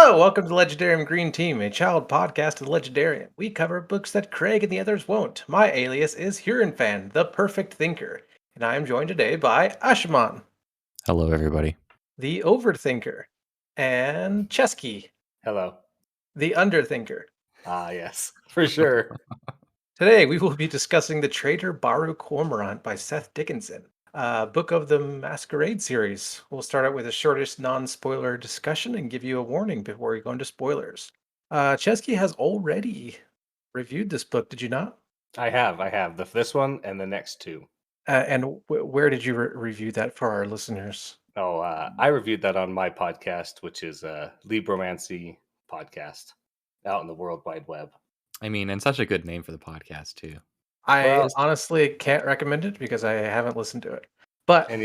Hello, welcome to Legendarium Green Team, a child podcast of the Legendarium. We cover books that Craig and the others won't. My alias is Hurinfan, the perfect thinker, and I am joined today by Ashman, Hello, everybody. the overthinker, and Chesky, Hello. the underthinker. Ah, yes, for sure. Today we will be discussing the Traitor Baru Cormorant by Seth Dickinson, a book of the Masquerade series. We'll start out with the shortest non-spoiler discussion and give you a warning before we go into spoilers. Chesky has already reviewed this book, did you not? I have this one and the next two. And where did you review that for our listeners? Oh, I reviewed that on my podcast, which is a Libromancy podcast out in the World Wide Web. I mean, and such a good name for the podcast, too. I honestly can't recommend it because I haven't listened to it. But And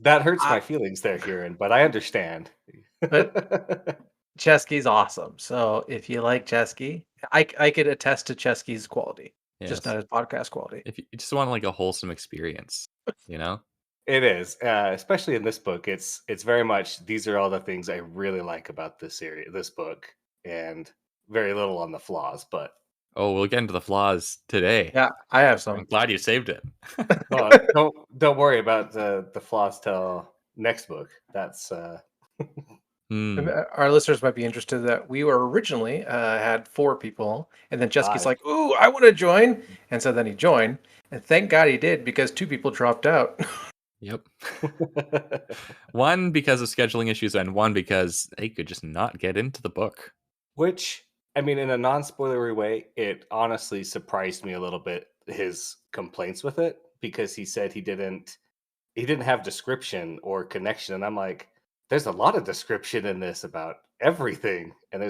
that hurts my feelings there, Huron, but I understand. But Chesky's awesome. So if you like Chesky, I could attest to Chesky's quality, just not his podcast quality. If you just want like a wholesome experience, you know? It is, especially in this book. It's very much these are all the things I really like about this series, this book, and very little on the flaws. But Oh, we'll get into the flaws today. Yeah, I have I'm some. glad you saved it. well, don't worry about the flaws till next book. That's Our listeners might be interested that we were originally had 4 people, and then Chesky's 5. like, "Ooh, I want to join," and so then he joined, and thank God he did because 2 people dropped out. Yep. One because of scheduling issues, and one because they could just not get into the book. Which, I mean, in a non-spoilery way, it honestly surprised me a little bit, his complaints with it, because he said he didn't have description or connection. And I'm like, there's a lot of description in this about everything. And I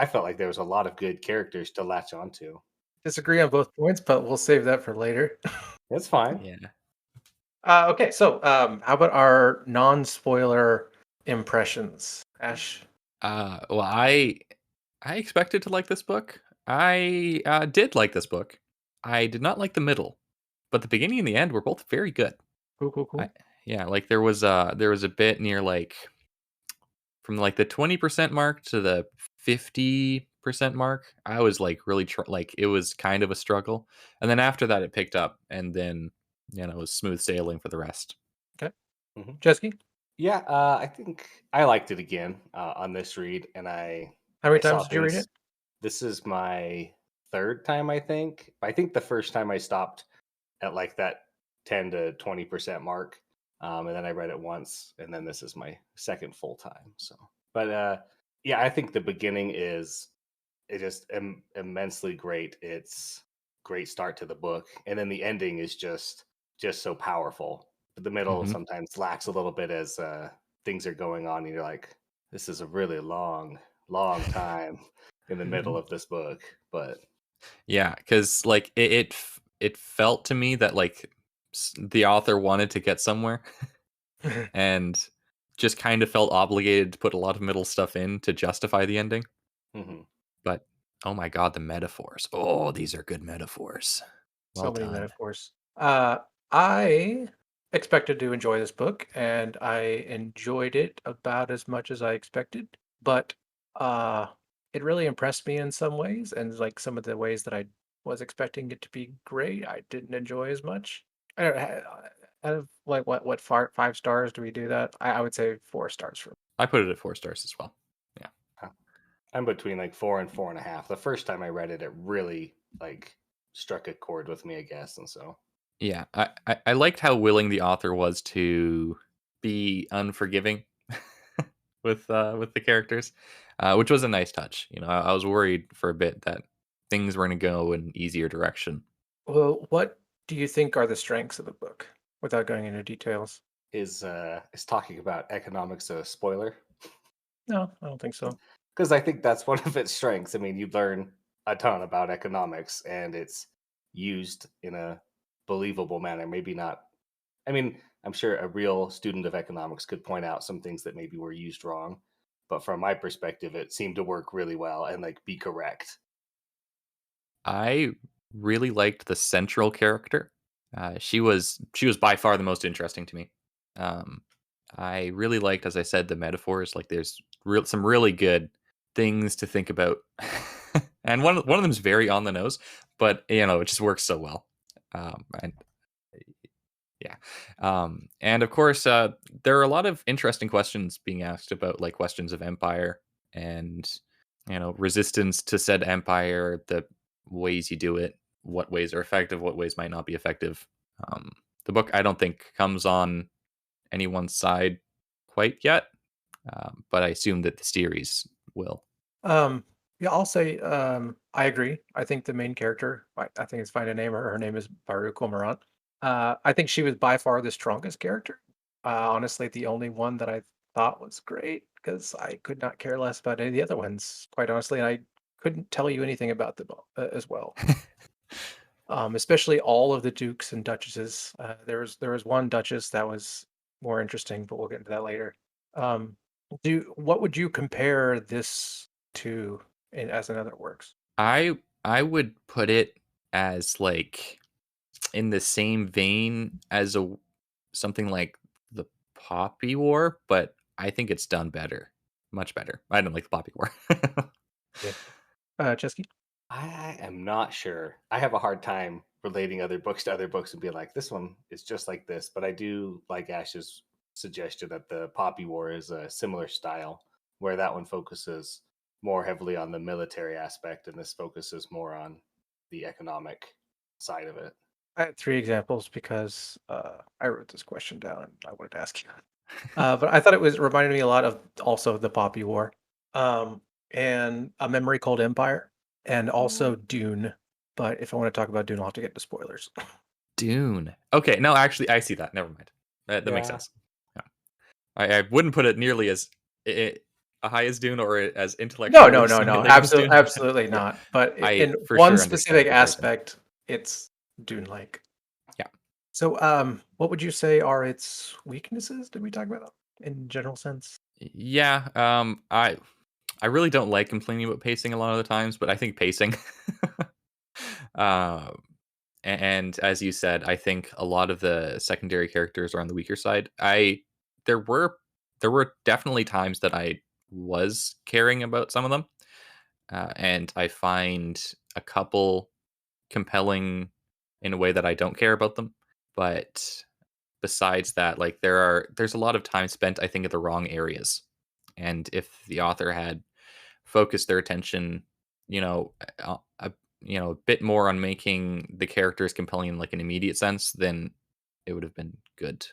felt like there was a lot of good characters to latch onto. Disagree on both points, but we'll save that for later. That's fine. Yeah. Okay, so how about our non-spoiler impressions, Ash? Well, I expected to like this book. I did like this book. I did not like the middle, but the beginning and the end were both very good. Cool. Yeah, like there was a bit near like from like the 20% mark to the 50% mark. I was like really like it was kind of a struggle, and then after that it picked up, and then it was smooth sailing for the rest. Okay, Mm-hmm. Chesky? Yeah, I think I liked it again on this read, and How many times did you read it? This is my 3rd time, I think. I think the first time I stopped at like that 10 to 20% mark, and then I read it once, and then this is my 2nd full time. So, but yeah, I think the beginning is just immensely great. It's great start to the book, and then the ending is just so powerful. But the middle sometimes lacks a little bit as things are going on, and you're like, this is a really long time in the middle of this book. But yeah, because like it felt to me that like the author wanted to get somewhere and just kind of felt obligated to put a lot of middle stuff in to justify the ending. But oh my god, the metaphors! Oh, these are good metaphors. So many metaphors. I expected to enjoy this book, and I enjoyed it about as much as I expected. But it really impressed me in some ways, and like some of the ways that I was expecting it to be great, I didn't enjoy as much. I don't out of like what 5 stars do we do that? I would say 4 stars for me. I put it at 4 stars as well. Yeah, I'm between like 4 and 4.5. The first time I read it, it really like struck a chord with me, I guess, and so yeah. I liked how willing the author was to be unforgiving with the characters, which was a nice touch. I was worried for a bit that things were going to go in an easier direction. Well, what do you think are the strengths of the book, without going into details? Is talking about economics a spoiler? No, I don't think so. Because I think that's one of its strengths. I mean, you learn a ton about economics, and it's used in a believable manner. Maybe not. I mean, I'm sure a real student of economics could point out some things that maybe were used wrong, but from my perspective, it seemed to work really well and like be correct. I really liked the central character. She was by far the most interesting to me. I really liked, as I said, the metaphors. Like there's some really good things to think about, and one of them is very on the nose, but it just works so well. And yeah, and of course, there are a lot of interesting questions being asked about like questions of empire and resistance to said empire, the ways you do it, what ways are effective, what ways might not be effective. Um, the book I don't think comes on anyone's side quite yet, but I assume that the series will. Um, yeah, I'll say I agree. I think the main character, I think it's fine to name her. Her name is Baru Cormorant. I think she was by far the strongest character. Honestly, the only one that I thought was great because I could not care less about any of the other ones, quite honestly, and I couldn't tell you anything about them as well. Especially all of the dukes and duchesses. There was one duchess that was more interesting, but we'll get into that later. Um, what would you compare this to as another works? I would put it as like in the same vein as something like the Poppy War, but I think it's done better, much better. I don't like the Poppy War. Yeah. Chesky? I am not sure. I have a hard time relating other books to other books and be like, this one is just like this. But I do like Ash's suggestion that the Poppy War is a similar style, where that one focuses more heavily on the military aspect, and this focuses more on the economic side of it. I had three examples because I wrote this question down and I wanted to ask you. But I thought it was reminded me a lot of also the Poppy War, and A Memory Called Empire, and also Dune. But if I want to talk about Dune, I'll have to get into spoilers. Dune. Okay, no, actually, I see that. Never mind. That makes Yeah. sense. Yeah. I wouldn't put it nearly as high as Dune or as No, intellectually no, no, no, stimulating as Dune. absolutely Yeah, not. But I in for one sure understand the specific comparison. aspect, it's Dune-like. Yeah. So, what would you say are its weaknesses? Did we talk about that in general sense? Yeah, I really don't like complaining about pacing a lot of the times, but I think pacing. um, and as you said, I think a lot of the secondary characters are on the weaker side. There were there were definitely times that I was caring about some of them, and I find a couple compelling in a way that I don't care about them. But besides that, like there's a lot of time spent, I think, at the wrong areas. And if the author had focused their attention, you know, a a bit more on making the characters compelling in like an immediate sense, then it would have been good.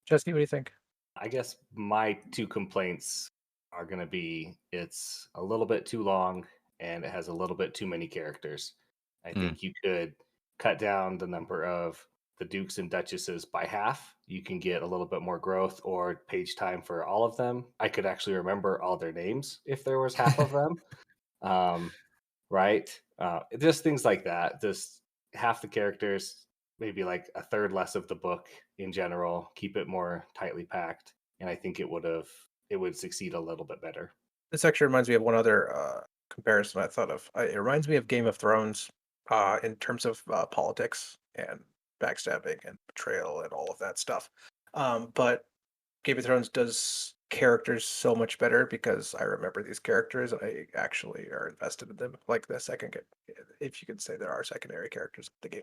Jesse, what do you think? I guess my two complaints are going to be it's a little bit too long and it has a little bit too many characters. I Mm. think you could cut down the number of the dukes and duchesses by half. You can get a little bit more growth or page time for all of them. I could actually remember all their names if there was half of them. Right? Just things like that. Just half the characters, maybe like a third less of the book in general. Keep it more tightly packed, and I think it would succeed a little bit better. This actually reminds me of one other comparison I thought of. It reminds me of Game of Thrones in terms of politics and backstabbing and betrayal and all of that stuff. But Game of Thrones does characters so much better because I remember these characters and I actually are invested in them. Like the second, if you could say there are secondary characters, the game,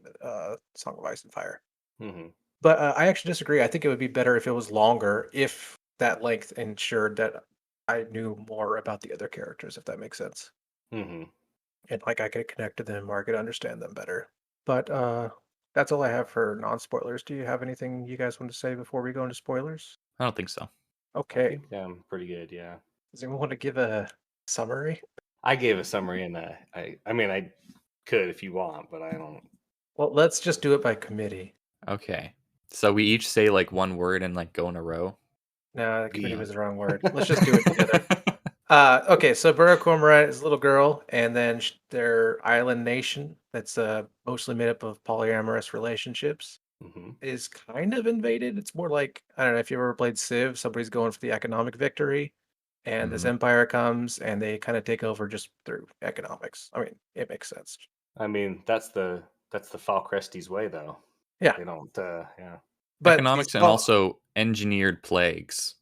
Song of Ice and Fire. Hmm. But I actually disagree. I think it would be better if it was longer, if that length ensured that I knew more about the other characters, if that makes sense. Hmm. And like I could connect to them or I could understand them better. But that's all I have for non-spoilers. Do you have anything you guys want to say before we go into spoilers? I don't think so. I Okay. think I'm pretty good. Yeah, Does anyone want to give a summary? I gave a summary, and I mean, I could if you want, but I don't. Well, let's just do it by committee. Okay. So we each say like one word and like go in a row. No, the committee The was the wrong word. Let's just do it together. Okay, so Burrow Cormorant is a little girl, and then their island nation that's mostly made up of polyamorous relationships hmm is kind of invaded. It's more like, I don't know if you ever played Civ, somebody's going for the economic victory, and this Mhm. empire comes and they kind of take over just through economics. I mean, it makes sense. I mean, that's the Falcresti's way, though. Yeah, They don't. Yeah. but these Economics and also engineered plagues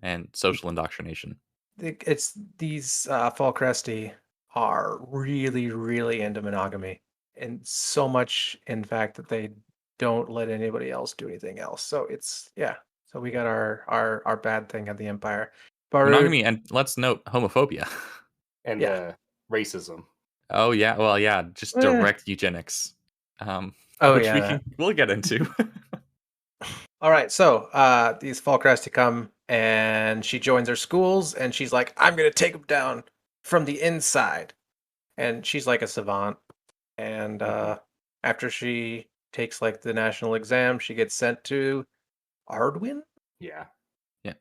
and social indoctrination. it's these Fall Cresty are really, really into monogamy, and so much, in fact, that they don't let anybody else do anything else. So it's yeah. So we got our bad thing at the Empire. Baru, Monogamy, and let's note homophobia. And yeah. racism. Oh yeah, well yeah, just Eh. direct eugenics, Oh which yeah. That. we'll get into. All right. So these Fall Cresty come, and she joins their schools, and she's like, "I'm gonna take them down from the inside." And she's like a savant. And Hmm. after she takes like the national exam, she gets sent to Ardwin, Yeah, Yeah,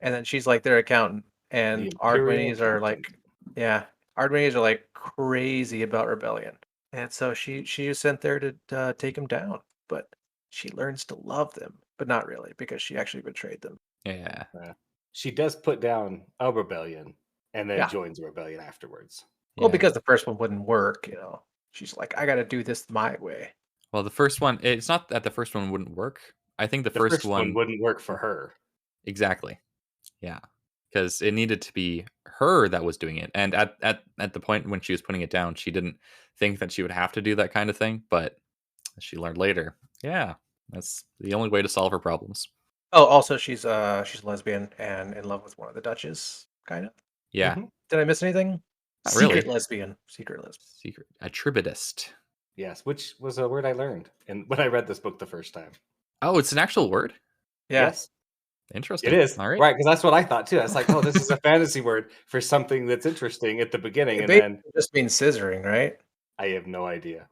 and then she's like their accountant. the And imperial Ardwinis are accountant. like, yeah, Ardwinis are like crazy about rebellion, and so she is sent there to take them down. But she learns to love them, but not really because she actually betrayed them. yeah, Uh, she does put down a rebellion and then Yeah, joins a rebellion afterwards. well, yeah. because the first one wouldn't work, you know. She's like, I got to do this my way. Well, the first one, it's not that the first one wouldn't work. I think the The first first one one wouldn't work for her. exactly. Yeah, because it needed to be her that was doing it, and at the point when she was putting it down, she didn't think that she would have to do that kind of thing, but she learned later. Yeah, that's the only way to solve her problems. Oh, also she's lesbian and in love with one of the Dutches, kind of. Yeah, Hmm. Did I miss anything? not Secret really. lesbian. Secret lesbian. Secret attributist. Yes, which was a word I learned and when I read this book the first time. Oh, it's an actual word. Yeah. Yes, it Interesting. is. All right. Right, because that's what I thought too. I was like, oh, this is a fantasy word for something that's interesting at the beginning, It and then basically just means scissoring, right? I have no idea.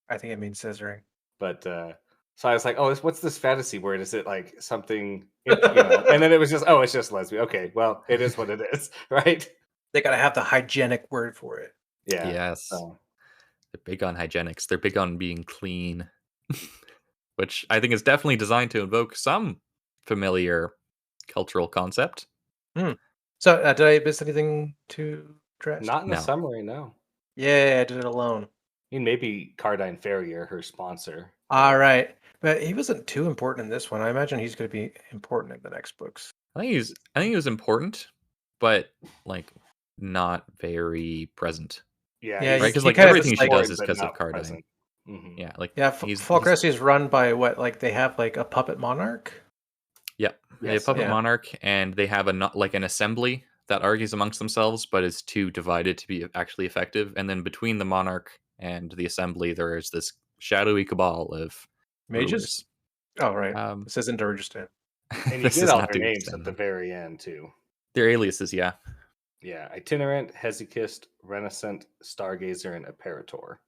I think it means scissoring. But so I was like, oh, what's this fantasy word? Is it like something, And then it was just, oh, it's just lesbian. Okay, well, it is what it is, right? They gotta have the hygienic word for it. Yeah. Yes, So they're big on hygienics. They're big on being clean, which I think is definitely designed to invoke some familiar cultural concept. Hmm. So did I miss anything too trash? not in the No, summary, no. Yeah, I did it alone. I mean, maybe Cardine Farrier, her sponsor. All right. But he wasn't too important in this one. I imagine he's gonna be important in the next books. I think he was important, but like not very present, Yeah, Yeah, right? he's Because he like kind of everything just she like does important, is but because of not Cardine. present. Hmm. Yeah, like yeah, Fall he's Crest is run by what? Like they have like a puppet monarch. yeah, they have Yes. Puppet Yeah, Monarch, and they have a like an assembly that argues amongst themselves, but is too divided to be actually effective. And then between the monarch and the assembly, there is this shadowy cabal of mages. rulers. Oh, right. Um, This isn't Urgistan. And you this get is all not their to names at extend the them. very end, too. Their aliases, yeah, Yeah, Itinerant, Hesychist, Renaissant, Stargazer, and Apparitor.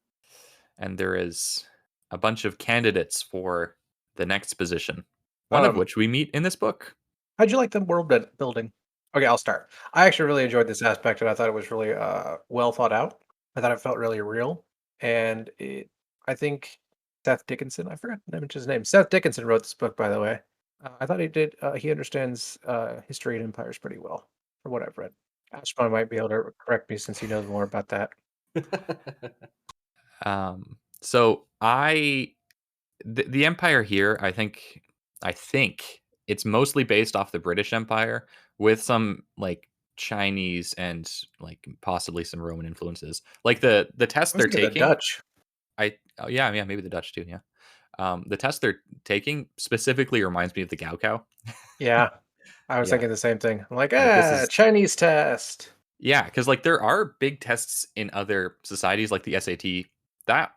and there is a bunch of candidates for the next position, one of Um, which we meet in this book. how'd you like the building? Okay, I'll start. I actually really enjoyed this aspect, and I thought it was really well thought out. I thought it felt really real, and I think Seth Dickinson. I forgot to mention his name. Seth Dickinson wrote this book, by the way. I thought he did. He understands history and empires pretty well, from what I've read. Ashbon might be able to correct me since he knows more about that. So the empire here, I think it's mostly based off the British Empire with some like Chinese and like possibly some Roman influences. Like the test I was they're thinking the taking, Dutch. oh yeah, maybe the Dutch too, yeah. The test they're taking specifically reminds me of the Gaokao. Yeah, I was Yeah, thinking the same thing. I'm like, like this is Chinese test. yeah, because like there are big tests in other societies like the SAT that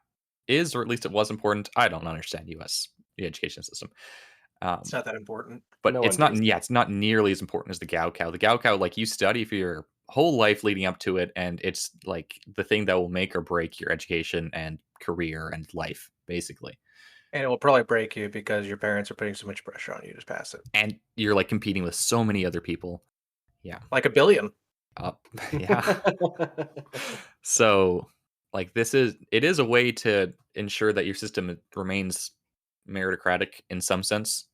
is, or at least it was important. I don't understand U.S. the education system. It's Um, not that important. but No one does. it's not nearly as important as the Gaokao. The Gaokao, like you study for your whole life leading up to it, and it's like the thing that will make or break your education and career and life, basically. And it will probably break you because your parents are putting so much pressure on you to pass it. And you're like competing with so many other people. Yeah. Like a billion. Yeah. So like it is a way to ensure that your system remains meritocratic in some sense.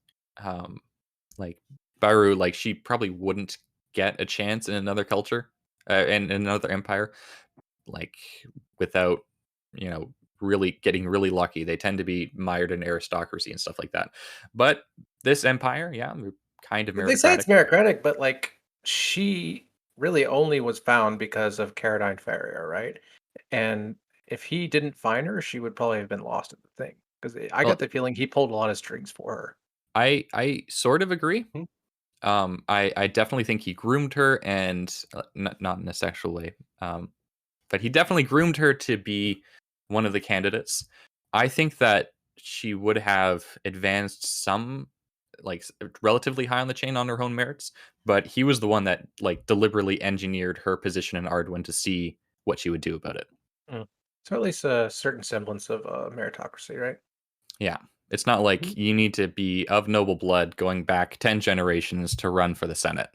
Um, like Baru, like she probably wouldn't get a chance in another culture, in another empire, like without really getting really lucky. They tend to be mired in aristocracy and stuff like that. But this empire, yeah, they're kind of They say it's meritocratic. meritocratic, but like she really only was found because of Caradine Farrier, right? And if he didn't find her, she would probably have been lost at the thing. Because I got Well, the feeling he pulled a lot of strings for her. I sort of agree. Hmm. I definitely think he groomed her, and not in a sexual way. But he definitely groomed her to be one of the candidates. I think that she would have advanced some relatively high on the chain on her own merits, but he was the one that deliberately engineered her position in Arduin to see what she would do about it. Mm. So at least a certain semblance of meritocracy, right? Yeah. It's not like you need to be of noble blood going back 10 generations to run for the Senate.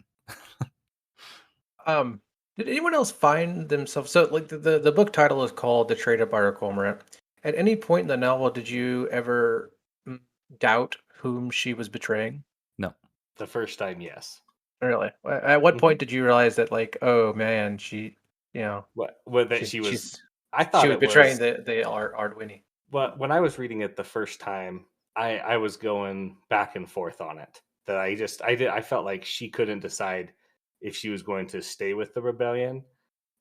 Um, did anyone else find themselves so like the book title is called The Traitor Baru Cormorant. At any point in the novel, did you ever mm, doubt whom she was betraying? No. The first time, yes. Really? At what Mhm. point did you realize that, like, oh man, she, you know, What that she's she was. she's I she thought was it betraying was. the Ardwini. But when I was reading it the first time, I was going back and forth on it. That I felt like she couldn't decide if she was going to stay with the rebellion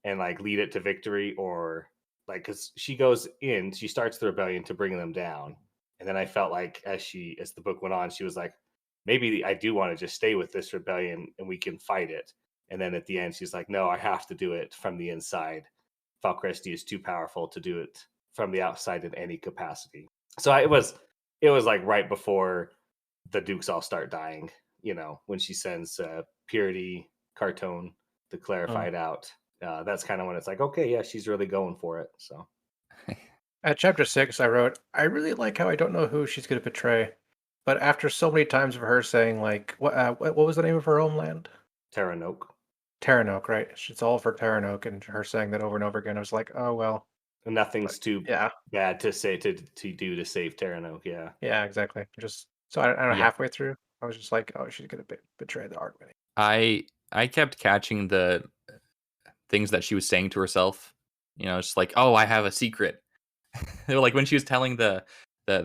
and like lead it to victory, or like, because she starts the rebellion to bring them down, and then I felt like as the book went on, she was like, maybe I do want to just stay with this rebellion and we can fight it. And then at the end, she's like, no, I have to do it from the inside. Falcresti is too powerful to do it from the outside in any capacity. So it was like right before the Dukes all start dying, when she sends Purity Cartone to clarify Mm. it out. That's kind of when it's like, okay, yeah, she's really going for it. So At chapter 6, I wrote, I really like how I don't know who she's going to betray, but after so many times of her saying, like, what was the name of her homeland? Terranoke. Terranoke, right? It's all for Terranoke, and her saying that over and over again. I was like, oh well, Nothing's like, too yeah, bad to say to do to save Terranoke. Yeah. yeah, exactly. Just so I don't know, Yeah. halfway through, I was just like, oh, she's gonna betray the Ardwini. I kept catching the things that she was saying to herself. Just like, "Oh, I have a secret." Like when she was telling the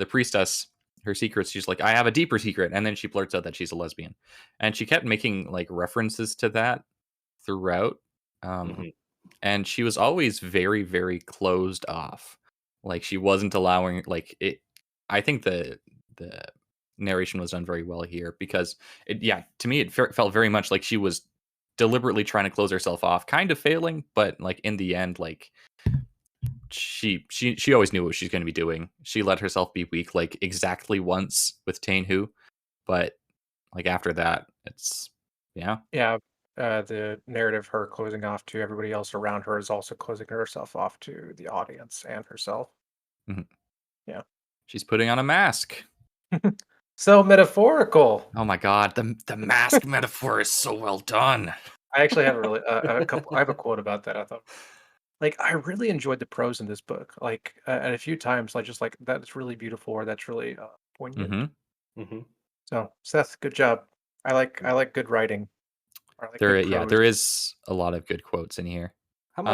priestess her secrets, she's like, "I have a deeper secret," and then she blurts out that she's a lesbian, and she kept making like references to that throughout. Um, Hmm. and she was always very, very closed off. Like she wasn't allowing like it. I think the narration was done very well here because yeah, to me it felt very much like she was deliberately trying to close herself off, kind of failing, but like in the end, like she always knew what she's going to be doing. She let herself be weak like exactly once with Tane Who, but like after that, it's yeah. Yeah, the narrative, her closing off to everybody else around her, is also closing herself off to the audience and herself. Mhm. Yeah, She's putting on a mask. so metaphorical. Oh my god, the mask metaphor is so well done. I actually have a couple. I have a quote about that. I thought, like, I really enjoyed the prose in this book. Like, and a few times, like, just like that's really beautiful, or that's really poignant. Hmm. Hmm. So, Seth, good job. I like good writing. Or I like There, good yeah, prose. there is a lot of good quotes in here. Um,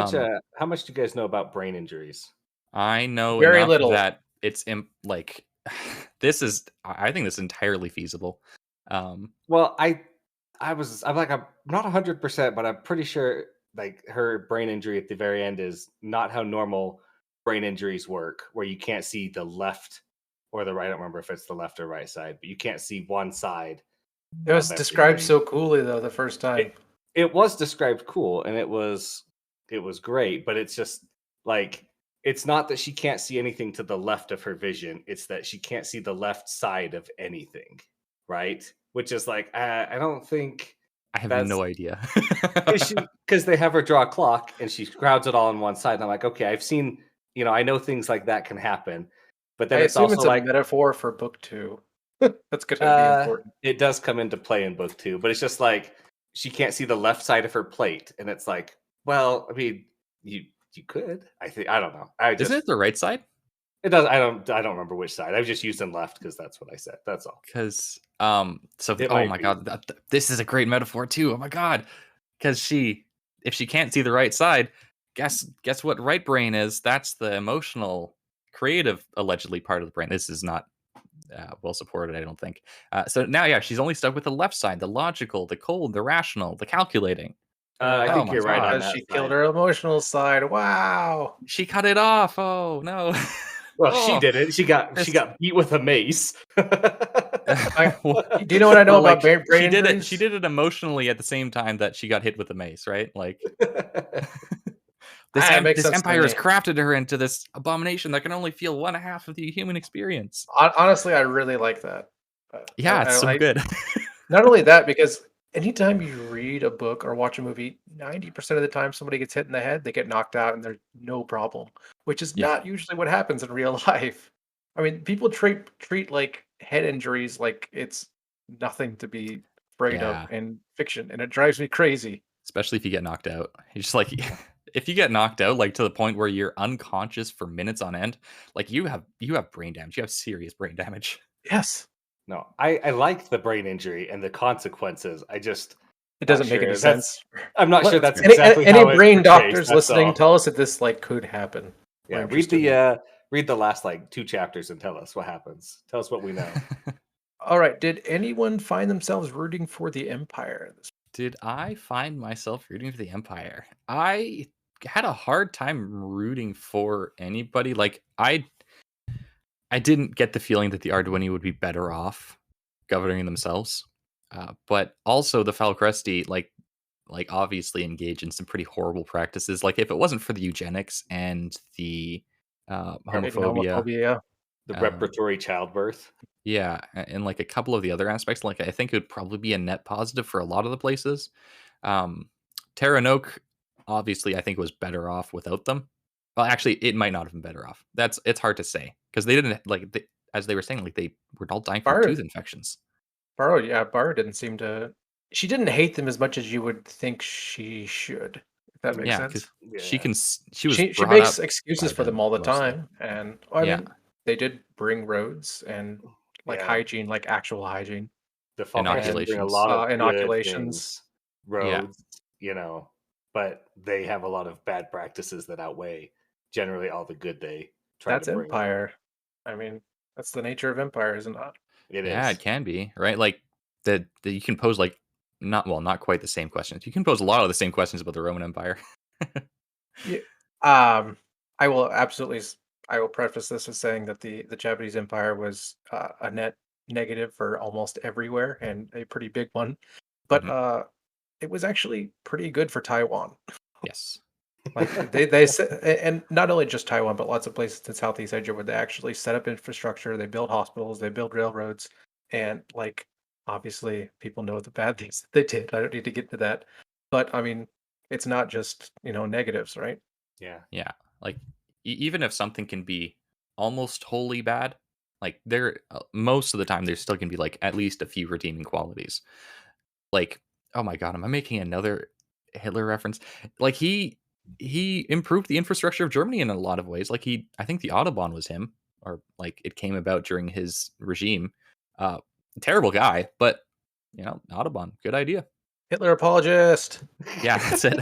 How much do you guys know about brain injuries? I know Very enough little. that it's like this is. I think this is entirely feasible. Um, Well, I'm not 100%, but I'm pretty sure like her brain injury at the very end is not how normal brain injuries work, where you can't see the left or the right. I don't remember if it's the left or right side, but you can't see one side It was of described everything. so coolly though the first It time. it was described cool, and it was great, but it's just like, it's not that she can't see anything to the left of her vision, it's that she can't see the left side of anything, right? Which is like, I don't think I have that's no idea. because they have her draw a clock and she crowds it all on one side. And I'm like, okay, I know things like that can happen, but I then it's assume also it's a like, metaphor for book two. That's gonna be important. it does come into play in book two, but it's just like she can't see the left side of her plate, and it's like, well, I mean, you could. I think, I don't know. Isn't it the right side? It does. I don't remember which side. I've just used in left because that's what I said. That's all. Because so It oh might my be. god, this is a great metaphor too. Oh my god, because if she can't see the right side, guess what right brain is? That's the emotional, creative, allegedly part of the brain. This is not well supported, I don't think. So now, yeah, she's only stuck with the left side, the logical, the cold, the rational, the calculating. I Oh think my you're right on god. Because that she killed side. her emotional side. Wow. She cut it off. Oh no. Well, she Oh, did it. She this got beat with a mace. I well, do you know what I know well, about like brain she did it. She injuries? did it emotionally at the same time that she got hit with the mace, right? Like Ah, it makes this sense to empire has me. crafted her into this abomination that can only feel one half of the human experience. Honestly, I really like that. Yeah, it's so I good. not only that, because anytime you read a book or watch a movie, 90% of the time somebody gets hit in the head, they get knocked out and there's no problem, which is Yeah, not usually what happens in real life. I mean, people treat like head injuries like it's nothing to be afraid of yeah. in fiction, and it drives me crazy. Especially if you get knocked out. You just like if you get knocked out like to the point where you're unconscious for minutes on end, like you have brain damage. You have serious brain damage. Yes, No, I liked the brain injury and the consequences. I just it not doesn't make any sure. sense. I'm not sure Let That's that's fair. exactly any how it brain portrays. doctors That's listening all. tell us that this like could happen. Yeah, We're interested in. read the last like 2 chapters and tell us what happens. Tell us what we know. All right, did anyone find themselves rooting for the Empire? Did I find myself rooting for the Empire? I had a hard time rooting for anybody. Like I didn't get the feeling that the Arduini would be better off governing themselves. But also the Falcresti, like obviously engage in some pretty horrible practices. Like if it wasn't for the eugenics and the Right, and homophobia, homophobia. The um, repertory childbirth. yeah, and like a couple of the other aspects, like I think it would probably be a net positive for a lot of the places. Um, Terranoke, obviously, I think was better off without them. Well, actually, it might not have been better off. It's hard to say because they didn't as they were saying, like they were all dying from Baru, tooth infections. Baru didn't seem to. She didn't hate them as much as you would think she should. If that makes Yeah, because sense. Yeah. she was She brought makes up excuses by for them them all the mostly. time, and well, I Yeah, mean, they did bring roads and like Yeah. hygiene, like actual hygiene, The Falcrest and bring a inoculations. lot of good inoculations. things, Yeah, roads, but they have a lot of bad practices that outweigh generally all the good they try to That's bring on. Empire. I mean, that's the nature of Empire, isn't it? It yeah, it is. can be right. Like that you can pose like not quite the same questions. You can pose a lot of the same questions about the Roman Empire. Yeah. Um, I will absolutely. I will preface this as saying that the Japanese Empire was a net negative for almost everywhere and a pretty big one, but Mhm. it was actually pretty good for Taiwan. Yes. Like they set, and not only just Taiwan, but lots of places in Southeast Asia where they actually set up infrastructure, they build hospitals, they build railroads, and like obviously people know the bad things that they did. I don't need to get to that, but I mean, it's not just negatives, right? Yeah. Yeah. Like even if something can be almost wholly bad, like there most of the time there's still going to be like at least a few redeeming qualities. Like, oh my god, am I making another Hitler reference? Like he improved the infrastructure of Germany in a lot of ways. Like I think the Autobahn was him, or like it came about during his regime. Uh, terrible guy, but Autobahn, good idea. Hitler apologist. Yeah, that's it.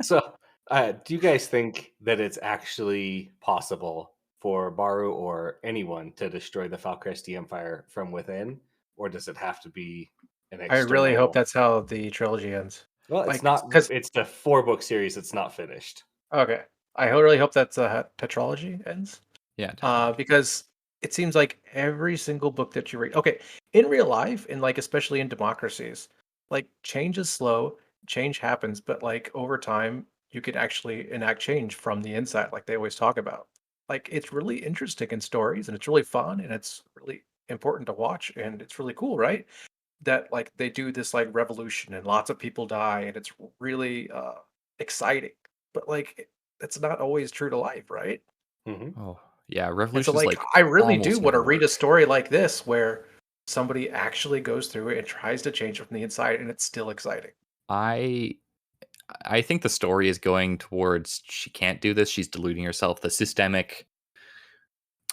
So, do you guys think that it's actually possible for Baru or anyone to destroy the Falcresti Empire from within, or does it have to be an I really hope external? that's how the trilogy ends. Well, it's Like, not. because It's the 4 book series. It's not finished. okay, really hope that's a tetralogy ends. Yeah, definitely. Because it seems like every single book that you read, okay, in real life, and like especially in democracies, like change is slow, change happens, but like over time, you could actually enact change from the inside, like they always talk about. Like it's really interesting in stories, and it's really fun, and it's really important to watch, and it's really cool, right? That like they do this like revolution, and lots of people die, and it's really exciting. But like that's not always true to life, right? Hmm. Oh, yeah, And so, revolutions like, like I really do almost want to never read a work. story like this where somebody actually goes through it and tries to change it from the inside, and it's still exciting. I I think the story is going towards she can't do this. She's deluding herself. The systemic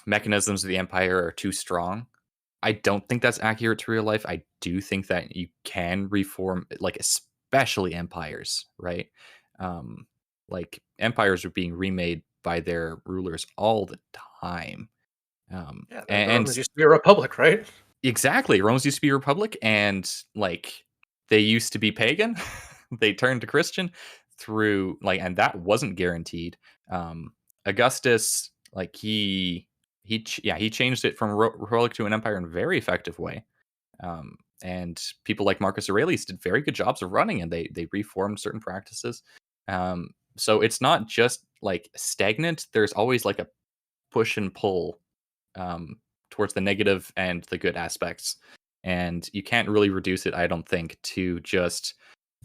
mechanisms of the empire are too strong. I don't think that's accurate to real life. I do think that you can reform, like especially empires, right? Um, like empires are being remade by their rulers all the time. Yeah, the And Romans used to be a republic, right? exactly, Rome's used to be a republic, and like they used to be pagan. they turned to Christian through and that wasn't guaranteed. Augustus, he changed it from Republic to an empire in a very effective way. And people like Marcus Aurelius did very good jobs of running, and they reformed certain practices. So it's not just stagnant. There's always a push and pull um, towards the negative and the good aspects. And you can't really reduce it, I don't think, to just,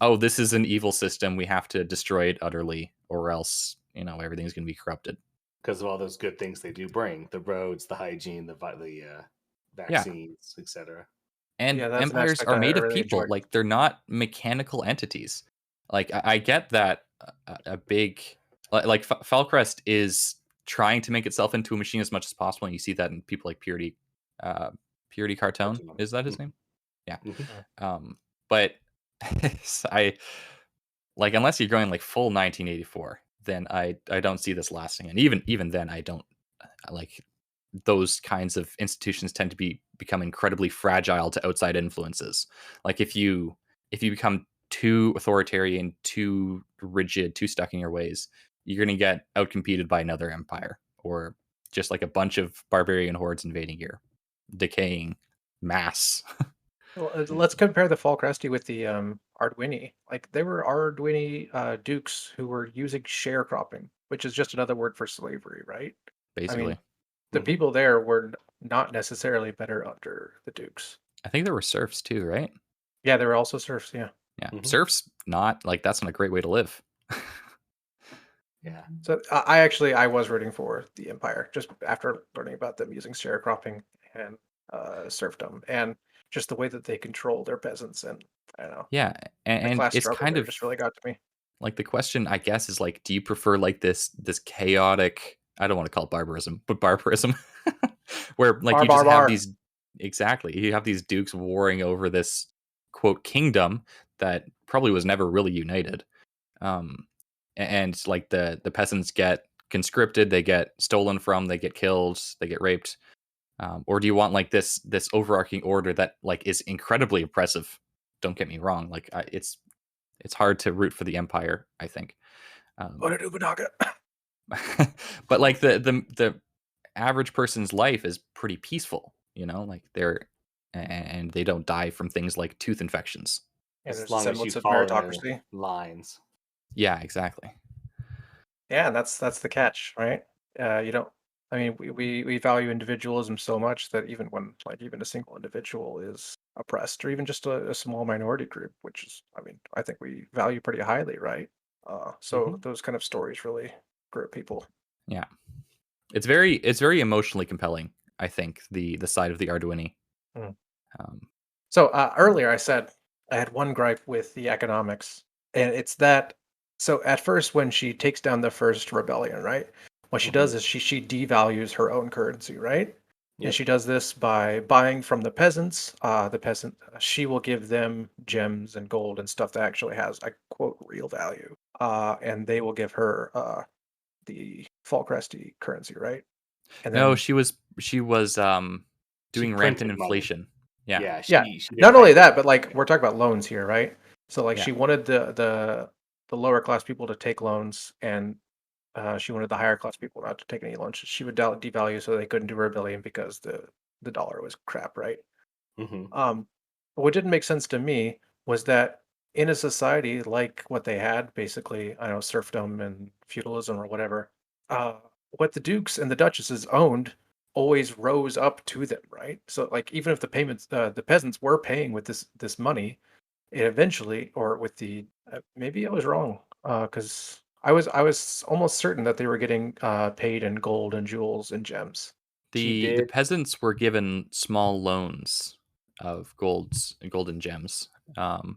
oh, this is an evil system. We have to destroy it utterly, or else, everything's going to be corrupted. Because of all those good things they do bring, the roads, the hygiene, the Yeah. vaccines, etc. And Yeah, that's an empires aspect are I made of really people. enjoyed. They're not mechanical entities. I get that a big Falcrest is trying to make itself into a machine as much as possible, and you see that in people like Purity Cartone. Cartoon. Is that his name? Yeah. Mhm. But I unless you're going full 1984, then I don't see this lasting. And even then, I don't like those kinds of institutions tend to become incredibly fragile to outside influences. If you become too authoritarian, too rigid, too stuck in your ways, you're going to get outcompeted by another empire, or just a bunch of barbarian hordes invading your decaying mass. Well, Yeah. let's compare the Falcresti with the Arduini. They were Arduini dukes who were using sharecropping, which is just another word for slavery, right? I Basically. mean, the Mhm. people there were not necessarily better under the dukes. I think there were serfs too, right? Yeah, they were also serfs. Yeah. Yeah. Mhm. Serfs, not that's not a great way to live. Yeah. So I was rooting for the Empire just after learning about them using sharecropping and serfdom and just the way that they control their peasants, and I don't know, Yeah. the And class it's struggle kind there of just really got to me. the question, I guess, is do you prefer this chaotic, I don't want to call it barbarism, but barbarism, where Bar you bar just have bar. these, exactly, you have these dukes warring over this quote kingdom that probably was never really united. um and the peasants get conscripted, they get stolen from, they get killed, they get raped. Or do you want this overarching order that is incredibly oppressive? Don't get me wrong, it's hard to root for the empire, I think. um Oda Nobunaga. but the average person's life is pretty peaceful, they're, and they don't die from things like tooth infections. And As there's a long as you semblance of follow their meritocracy. lines. Yeah, exactly. Yeah, and that's the catch, right? You don't. I mean, we value individualism so much that even when even a single individual is oppressed, or even just a small minority group, which is, I mean, I think we value pretty highly, right? So Mhm. those kind of stories really grip people. Yeah, it's very emotionally compelling, I think, the side of the Arduini. Mm. um So earlier I said I had one gripe with the economics, and it's that. So at first, when she takes down the first rebellion, right? What she Mhm. does is she devalues her own currency, right? And Yep. she does this by buying from the peasants. She will give them gems and gold and stuff that actually has, I quote, real value. And they will give her the Falcresti currency, right? And no, then she was She doing rampant printed money. inflation. Yeah. Yeah, yeah, she did not only hyper. that, but we're talking about loans here, right? So Yeah. she wanted the lower class people to take loans, and she wanted the higher class people not to take any loans. She would devalue so they couldn't do rebellion because the dollar was crap, right? Mhm. Um, but what didn't make sense to me was that in a society like what they had, basically, I don't know, serfdom and feudalism or whatever, uh, what the dukes and the duchesses owned always rose up to them, right? So even if the peasants were paying with this money, it eventually, or with the maybe I was wrong, because I was almost certain that they were getting paid in gold and jewels and gems. She The did. peasants were given small loans of golden gems, that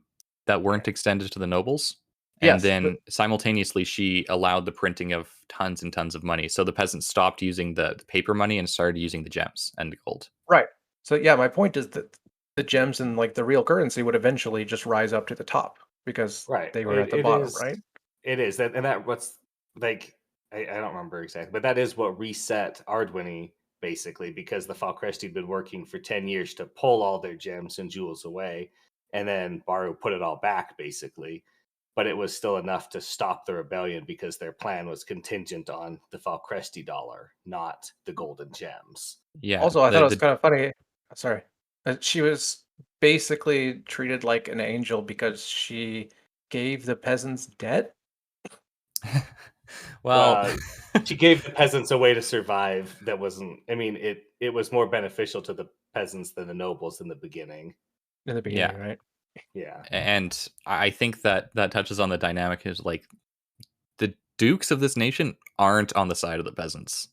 Yeah. weren't extended to the nobles. And Yes, then simultaneously, she allowed the printing of tons and tons of money. So the peasants stopped using the paper money and started using the gems and the gold. right. So yeah, my point is that the gems and the real currency would eventually just rise up to the top because Right. they were It at the it bottom, is right? it is. And that what's like I don't remember exactly, but that is what reset Ardwini basically, because the Falcresti had been working for 10 years to pull all their gems and jewels away, and then Baru put it all back basically. but it was still enough to stop the rebellion because their plan was contingent on the Falcresti dollar, not the golden gems. Yeah, Also, I thought it was the kind of funny. Sorry, she was basically treated like an angel because she gave the peasants debt. well, Well, she gave the peasants a way to survive that wasn't. I mean, it was more beneficial to the peasants than the nobles in the beginning. In the yeah, beginning, right? Yeah. and I think that that touches on the dynamic is like the dukes of this nation aren't on the side of the peasants.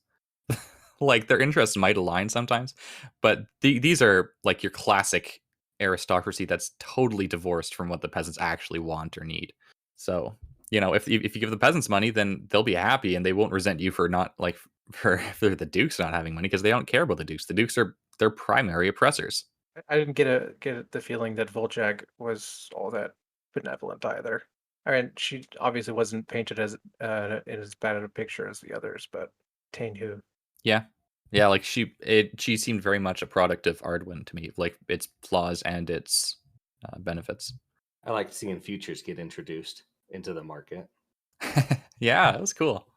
Like their interests might align sometimes, but these are like your classic aristocracy that's totally divorced from what the peasants actually want or need. So, if you give the peasants money, then they'll be happy and they won't resent you for not like for the dukes not having money because they don't care about the dukes. The dukes are their primary oppressors. I didn't get the feeling that Volchak was all that benevolent either. I mean, she obviously wasn't painted as in as bad a picture as the others, but Tainhu. Yeah. Yeah, like she seemed very much a product of Ardwin to me, like its flaws and its benefits. I liked seeing futures get introduced into the market. Yeah, that was cool.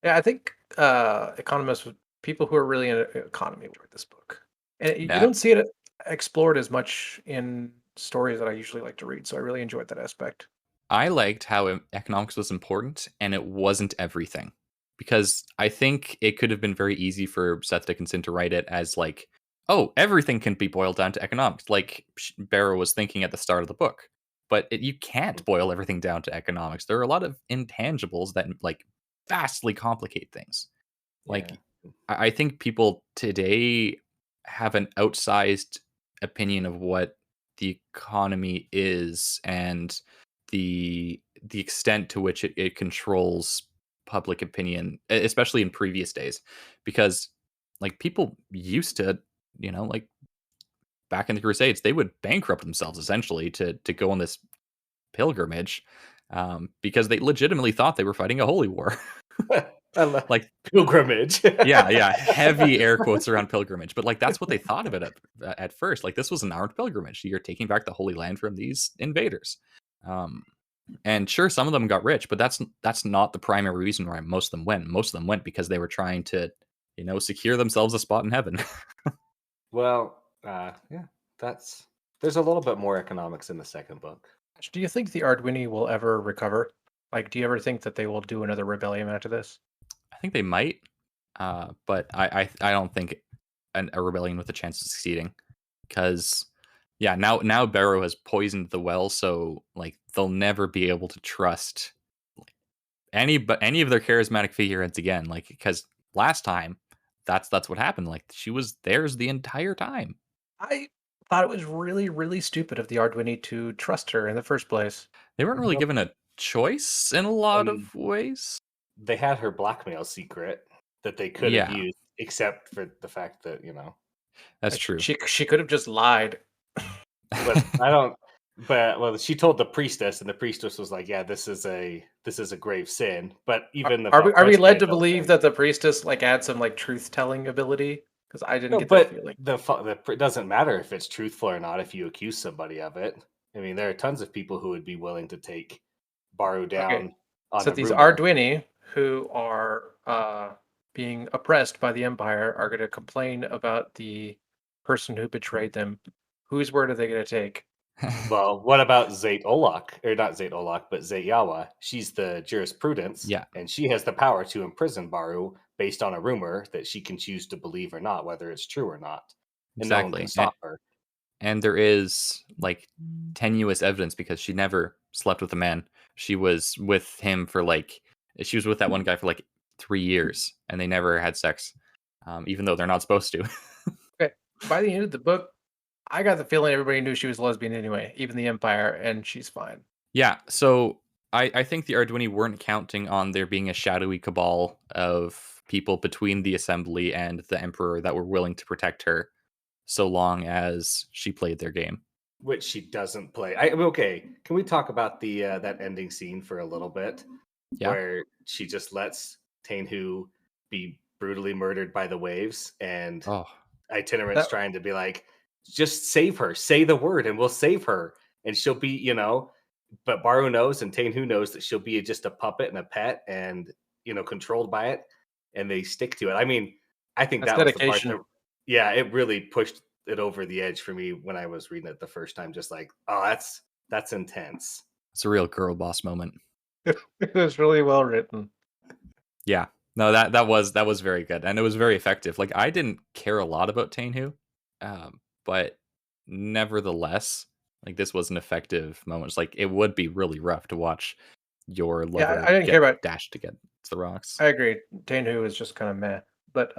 Yeah, I think economists, people who are really in economy, would read this book, and you Yeah, don't see it explored as much in stories that I usually like to read. So I really enjoyed that aspect. I liked how economics was important and it wasn't everything. Because I think it could have been very easy for Seth Dickinson to write it as like, oh, everything can be boiled down to economics, like Barrow was thinking at the start of the book. But you can't boil everything down to economics. There are a lot of intangibles that like vastly complicate things. Yeah. Like, I think people today have an outsized opinion of what the economy is and the extent to which it controls public opinion, especially in previous days, because like people used to, like back in the Crusades, they would bankrupt themselves essentially to go on this pilgrimage, because they legitimately thought they were fighting a holy war. I love Like pilgrimage. yeah, yeah, heavy air quotes around pilgrimage, but like that's what they thought of it at first. Like this was an armed pilgrimage. You're taking back the Holy Land from these invaders. Um, and sure, some of them got rich, but that's not the primary reason why most of them went. Most of them went because they were trying to, secure themselves a spot in heaven. Well, yeah, there's a little bit more economics in the second book. Do you think the Ardwini will ever recover? Like, do you ever think that they will do another rebellion after this? I think they might, but I don't think a rebellion with a chance of succeeding because yeah, now Barrow has poisoned the well, so like they'll never be able to trust any of their charismatic figureheads again. Like because last time, that's what happened. Like she was theirs the entire time. I thought it was really, really stupid of the Ardwini to trust her in the first place. They weren't really Nope. given a choice in a lot And of ways. they had her blackmail secret that they could have Yeah, used, except for the fact that that's true. She could have just lied. But I don't. But well, she told the priestess, and the priestess was like, "Yeah, this is a grave sin." But even the Are we led Falcresti, I to don't believe think. that the priestess like had some like truth telling ability? Because I didn't No, get that but feeling. it doesn't matter if it's truthful or not if you accuse somebody of it. I mean, there are tons of people who would be willing to take Baru Okay, down on so a these rumor. Ardwini who are being oppressed by the Empire are going to complain about the person who betrayed them. Whose word are they going to take? Well, what about Zayt Olak? Or not Zayt Olak, but Zayt Yawa. She's the jurisprudence, Yeah, and she has the power to imprison Baru based on a rumor that she can choose to believe or not, whether it's true or not. And no one can exactly. stop her. And there is like tenuous evidence because she never slept with a man. She was with him for like she was with that one guy for like 3 years, and they never had sex, even though they're not supposed to. Okay, by the end of the book, I got the feeling everybody knew she was lesbian anyway, even the Empire, and she's fine. Yeah, so I think the Ardwini weren't counting on there being a shadowy cabal of people between the Assembly and the Emperor that were willing to protect her so long as she played their game. Which she doesn't play. Okay, can we talk about the that ending scene for a little bit, Yeah. where she just lets Tainhu be brutally murdered by the waves, and Oh, Itinerant's That trying to be like, just save her, say the word, and we'll save her, and she'll be, but Baru knows and Tainhu knows that she'll be just a puppet and a pet and, controlled by it, and they stick to it. I mean, I think That's that was the part dedication. that, yeah, it really pushed it over the edge for me when I was reading it the first time. Just like, oh, that's intense. It's a real girl boss moment. It was really well written. Yeah. No, that was very good, and it was very effective. Like I didn't care a lot about Tainhu, but nevertheless, like this was an effective moment. It's like it would be really rough to watch your Yeah, lover I didn't care get about. dashed against the rocks. I agree. Tenhu is just kind of meh, but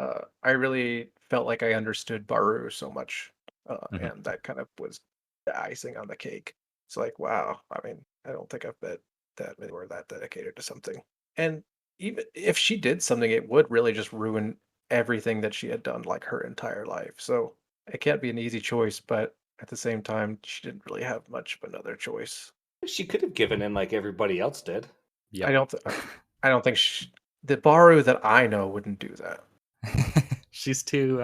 I really felt like I understood Baru so much, Mhm. and that kind of was the icing on the cake. It's like, wow. I mean, I don't think I've bet that many were that dedicated to something. And even if she did something, it would really just ruin everything that she had done like her entire life. So it can't be an easy choice, but at the same time, she didn't really have much of another choice. She could have given in like everybody else did. I Yep. don't. I don't think the Baru that I know wouldn't do that. She's too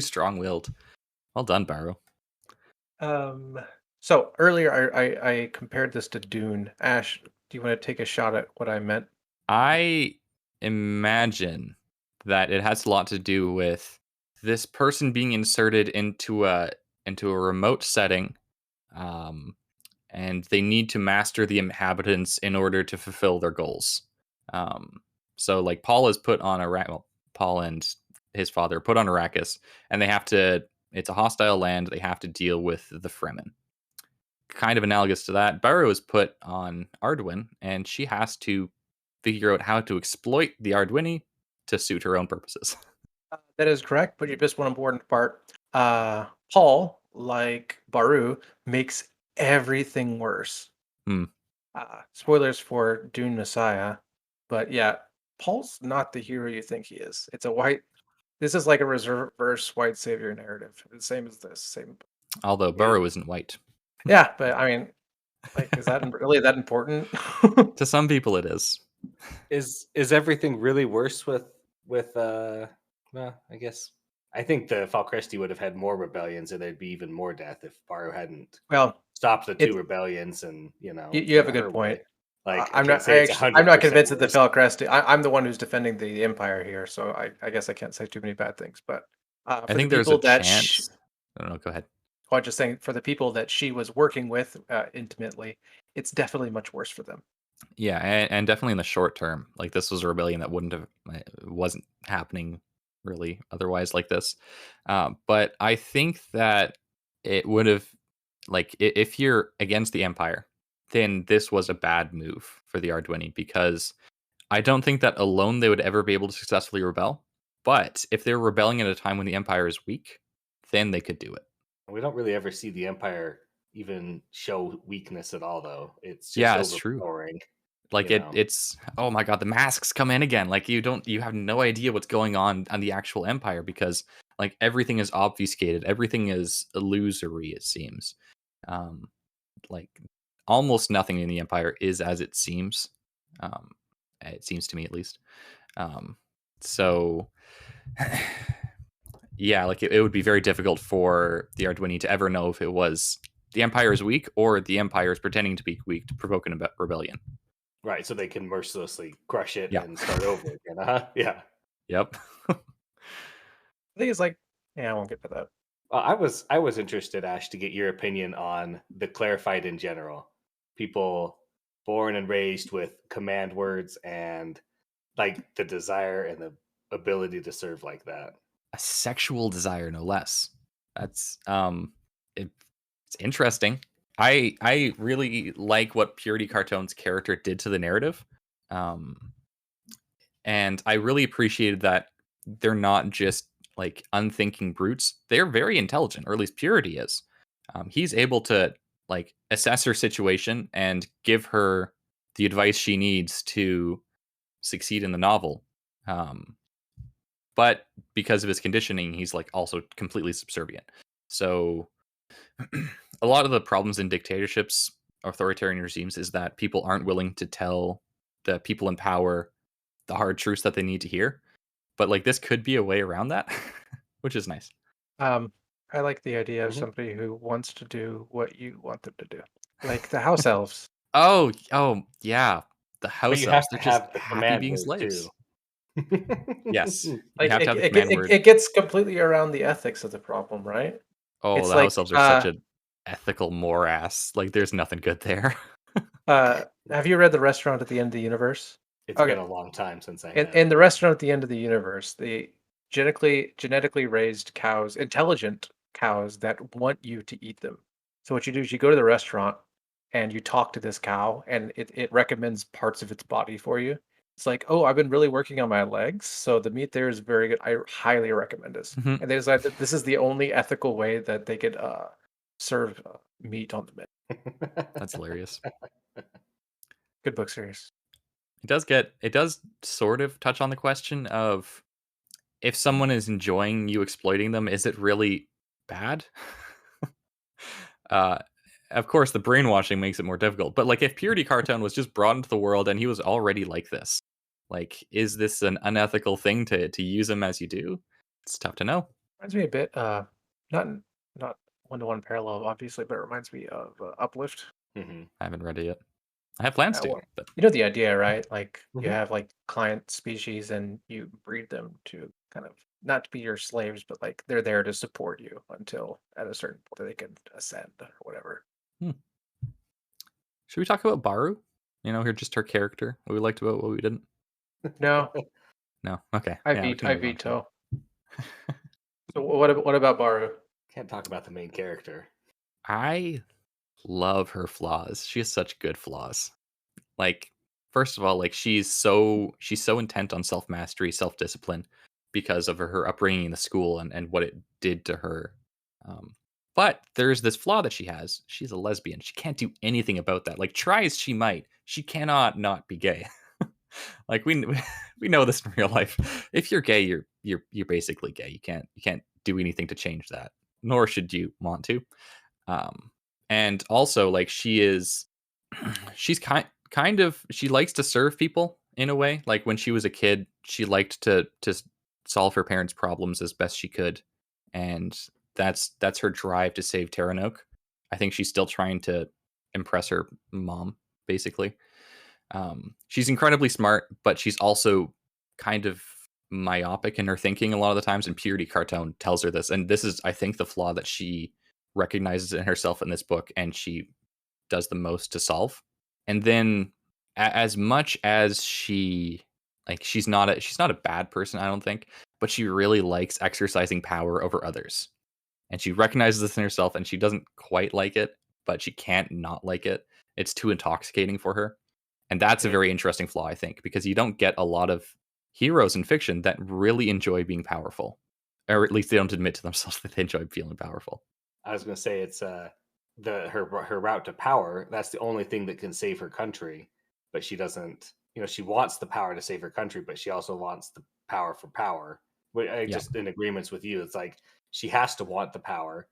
strong-willed. Well done, Barrow. Um, so earlier I compared this to Dune. Ash, do you want to take a shot at what I meant? I imagine that it has a lot to do with this person being inserted into a remote setting, um, and they need to master the inhabitants in order to fulfill their goals. Um, so, like Paul is put on well, Paul and his father are put on Arrakis, and they have to. It's a hostile land. They have to deal with the Fremen. Kind of analogous to that, Barrow is put on Arduin, and she has to figure out how to exploit the Arduini to suit her own purposes. That is correct, but you missed one important part. Paul, like Baru, makes everything worse. Hmm. Spoilers for Dune Messiah, but yeah, Paul's not the hero you think he is. It's a white. This is like a reverse white savior narrative. The same as this. Same. Although Yeah, Burrow isn't white. yeah, but I mean, like, is that really that important? To some people, it is. Is everything really worse with well, I guess I think the Falcresti would have had more rebellions and there'd be even more death if Baru hadn't Well, stopped the two it's rebellions and, you have went a good her point. way. Like I I'm can't not. say it's I'm not 100% convinced that the worse. Falcrest. I'm the one who's defending the Empire here, so I guess I can't say too many bad things. But I for the think there's a people that chance. I don't know. Go ahead. well, just saying for the people that she was working with intimately, it's definitely much worse for them. Yeah, and definitely in the short term, like this was a rebellion that wouldn't have wasn't happening really otherwise like this. But I think that it would have if you're against the Empire, then this was a bad move for the Arduini because I don't think that alone they would ever be able to successfully rebel. But if they're rebelling at a time when the Empire is weak, then they could do it. We don't really ever see the Empire even show weakness at all though. It's just Yeah, it's true. overpowering, Like you know. it's oh my god, the masks come in again. Like you have no idea what's going on the actual empire because like everything is obfuscated, everything is illusory. It seems, um, like almost nothing in the empire is as it seems. Um, it seems to me at least. Um, so yeah, like it would be very difficult for the Arduini to ever know if it was the empire is weak or the empire is pretending to be weak to provoke a rebellion. Right, so they can mercilessly crush it Yeah. and start over again. Uh-huh. Yeah. Yep. I think it's like, yeah, I won't get to that. I was interested, Ash, to get your opinion on the clarified in general. People born and raised with command words and like the desire and the ability to serve like that. A sexual desire, no less. That's it's interesting. I really like what Purity Cartone's character did to the narrative, um, and I really appreciated that they're not just like unthinking brutes. They're very intelligent, or at least Purity is. He's able to like assess her situation and give her the advice she needs to succeed in the novel. Um, but because of his conditioning, he's like also completely subservient. So a lot of the problems in dictatorships, authoritarian regimes, is that people aren't willing to tell the people in power the hard truths that they need to hear. But like this could be a way around that, which is nice. Um, I like the idea of Mhm. somebody who wants to do what you want them to do, like the house elves. Oh, yeah. The But house you have elves, they're to just have the happy command being word too. slaves. Yes. You Like have to have the it, command it, word. it gets completely around the ethics of the problem, right? Oh, It's the house like elves are such an ethical morass. Like, there's nothing good there. have you read The Restaurant at the End of the Universe? It's been Okay. a long time since I In have. the restaurant at the end of the universe, the genetically raised cows, intelligent cows that want you to eat them. So what you do is you go to the restaurant and you talk to this cow, and it recommends parts of its body for you. It's like, oh, I've been really working on my legs, so the meat there is very good. I highly recommend this. Mhm. And they decide that this is the only ethical way that they could serve meat on the menu. That's hilarious. Good book series. It does sort of touch on the question of if someone is enjoying you exploiting them, is it really bad? uh, of course, the brainwashing makes it more difficult. But like, if Purity Cartoon was just brought into the world and he was already like this, like, is this an unethical thing to use him as you do? It's tough to know. Reminds me a bit, not not one-to-one parallel, obviously, but it reminds me of Uplift. Hmm. I haven't read it yet. I have plans to, Well, but you know the idea, right? Like you Hmm. have like client species and you breed them to kind of not to be your slaves, but like they're there to support you until at a certain point they can ascend or whatever. hmm. Should we talk about Baru? Her just her character. What we liked about what we didn't. No, No. Okay. I Yeah, we veto. can I move on to veto. So what about Baru? Can't talk about the main character. I love her flaws. She has such good flaws. Like, first of all, like she's so intent on self mastery, self discipline because of her upbringing in the school and what it did to her. Um, but there's this flaw that she has. She's a lesbian. She can't do anything about that. Like, try as she might, she cannot not be gay. Like we know this in real life. If you're gay, you're basically gay. You can't do anything to change that. Nor should you want to. Um, and also, like, she's kind of she likes to serve people in a way. Like, when she was a kid, she liked to solve her parents' problems as best she could, and that's her drive to save Terranok. I think she's still trying to impress her mom, basically. She's incredibly smart, but she's also kind of myopic in her thinking a lot of the times. And Purity Cartone tells her this, and this is, I think, the flaw that she recognizes in herself in this book, and she does the most to solve. And then, as much as she's not a bad person, I don't think, but she really likes exercising power over others, and she recognizes this in herself, and she doesn't quite like it, but she can't not like it. It's too intoxicating for her, and that's a Mm. very interesting flaw, I think, because you don't get a lot of heroes in fiction that really enjoy being powerful, or at least they don't admit to themselves that they enjoy feeling powerful. I was going to say it's her route to power. That's the only thing that can save her country, but she doesn't. She wants the power to save her country, but she also wants the power for power. I Yeah. just in agreements with you. It's like she has to want the power,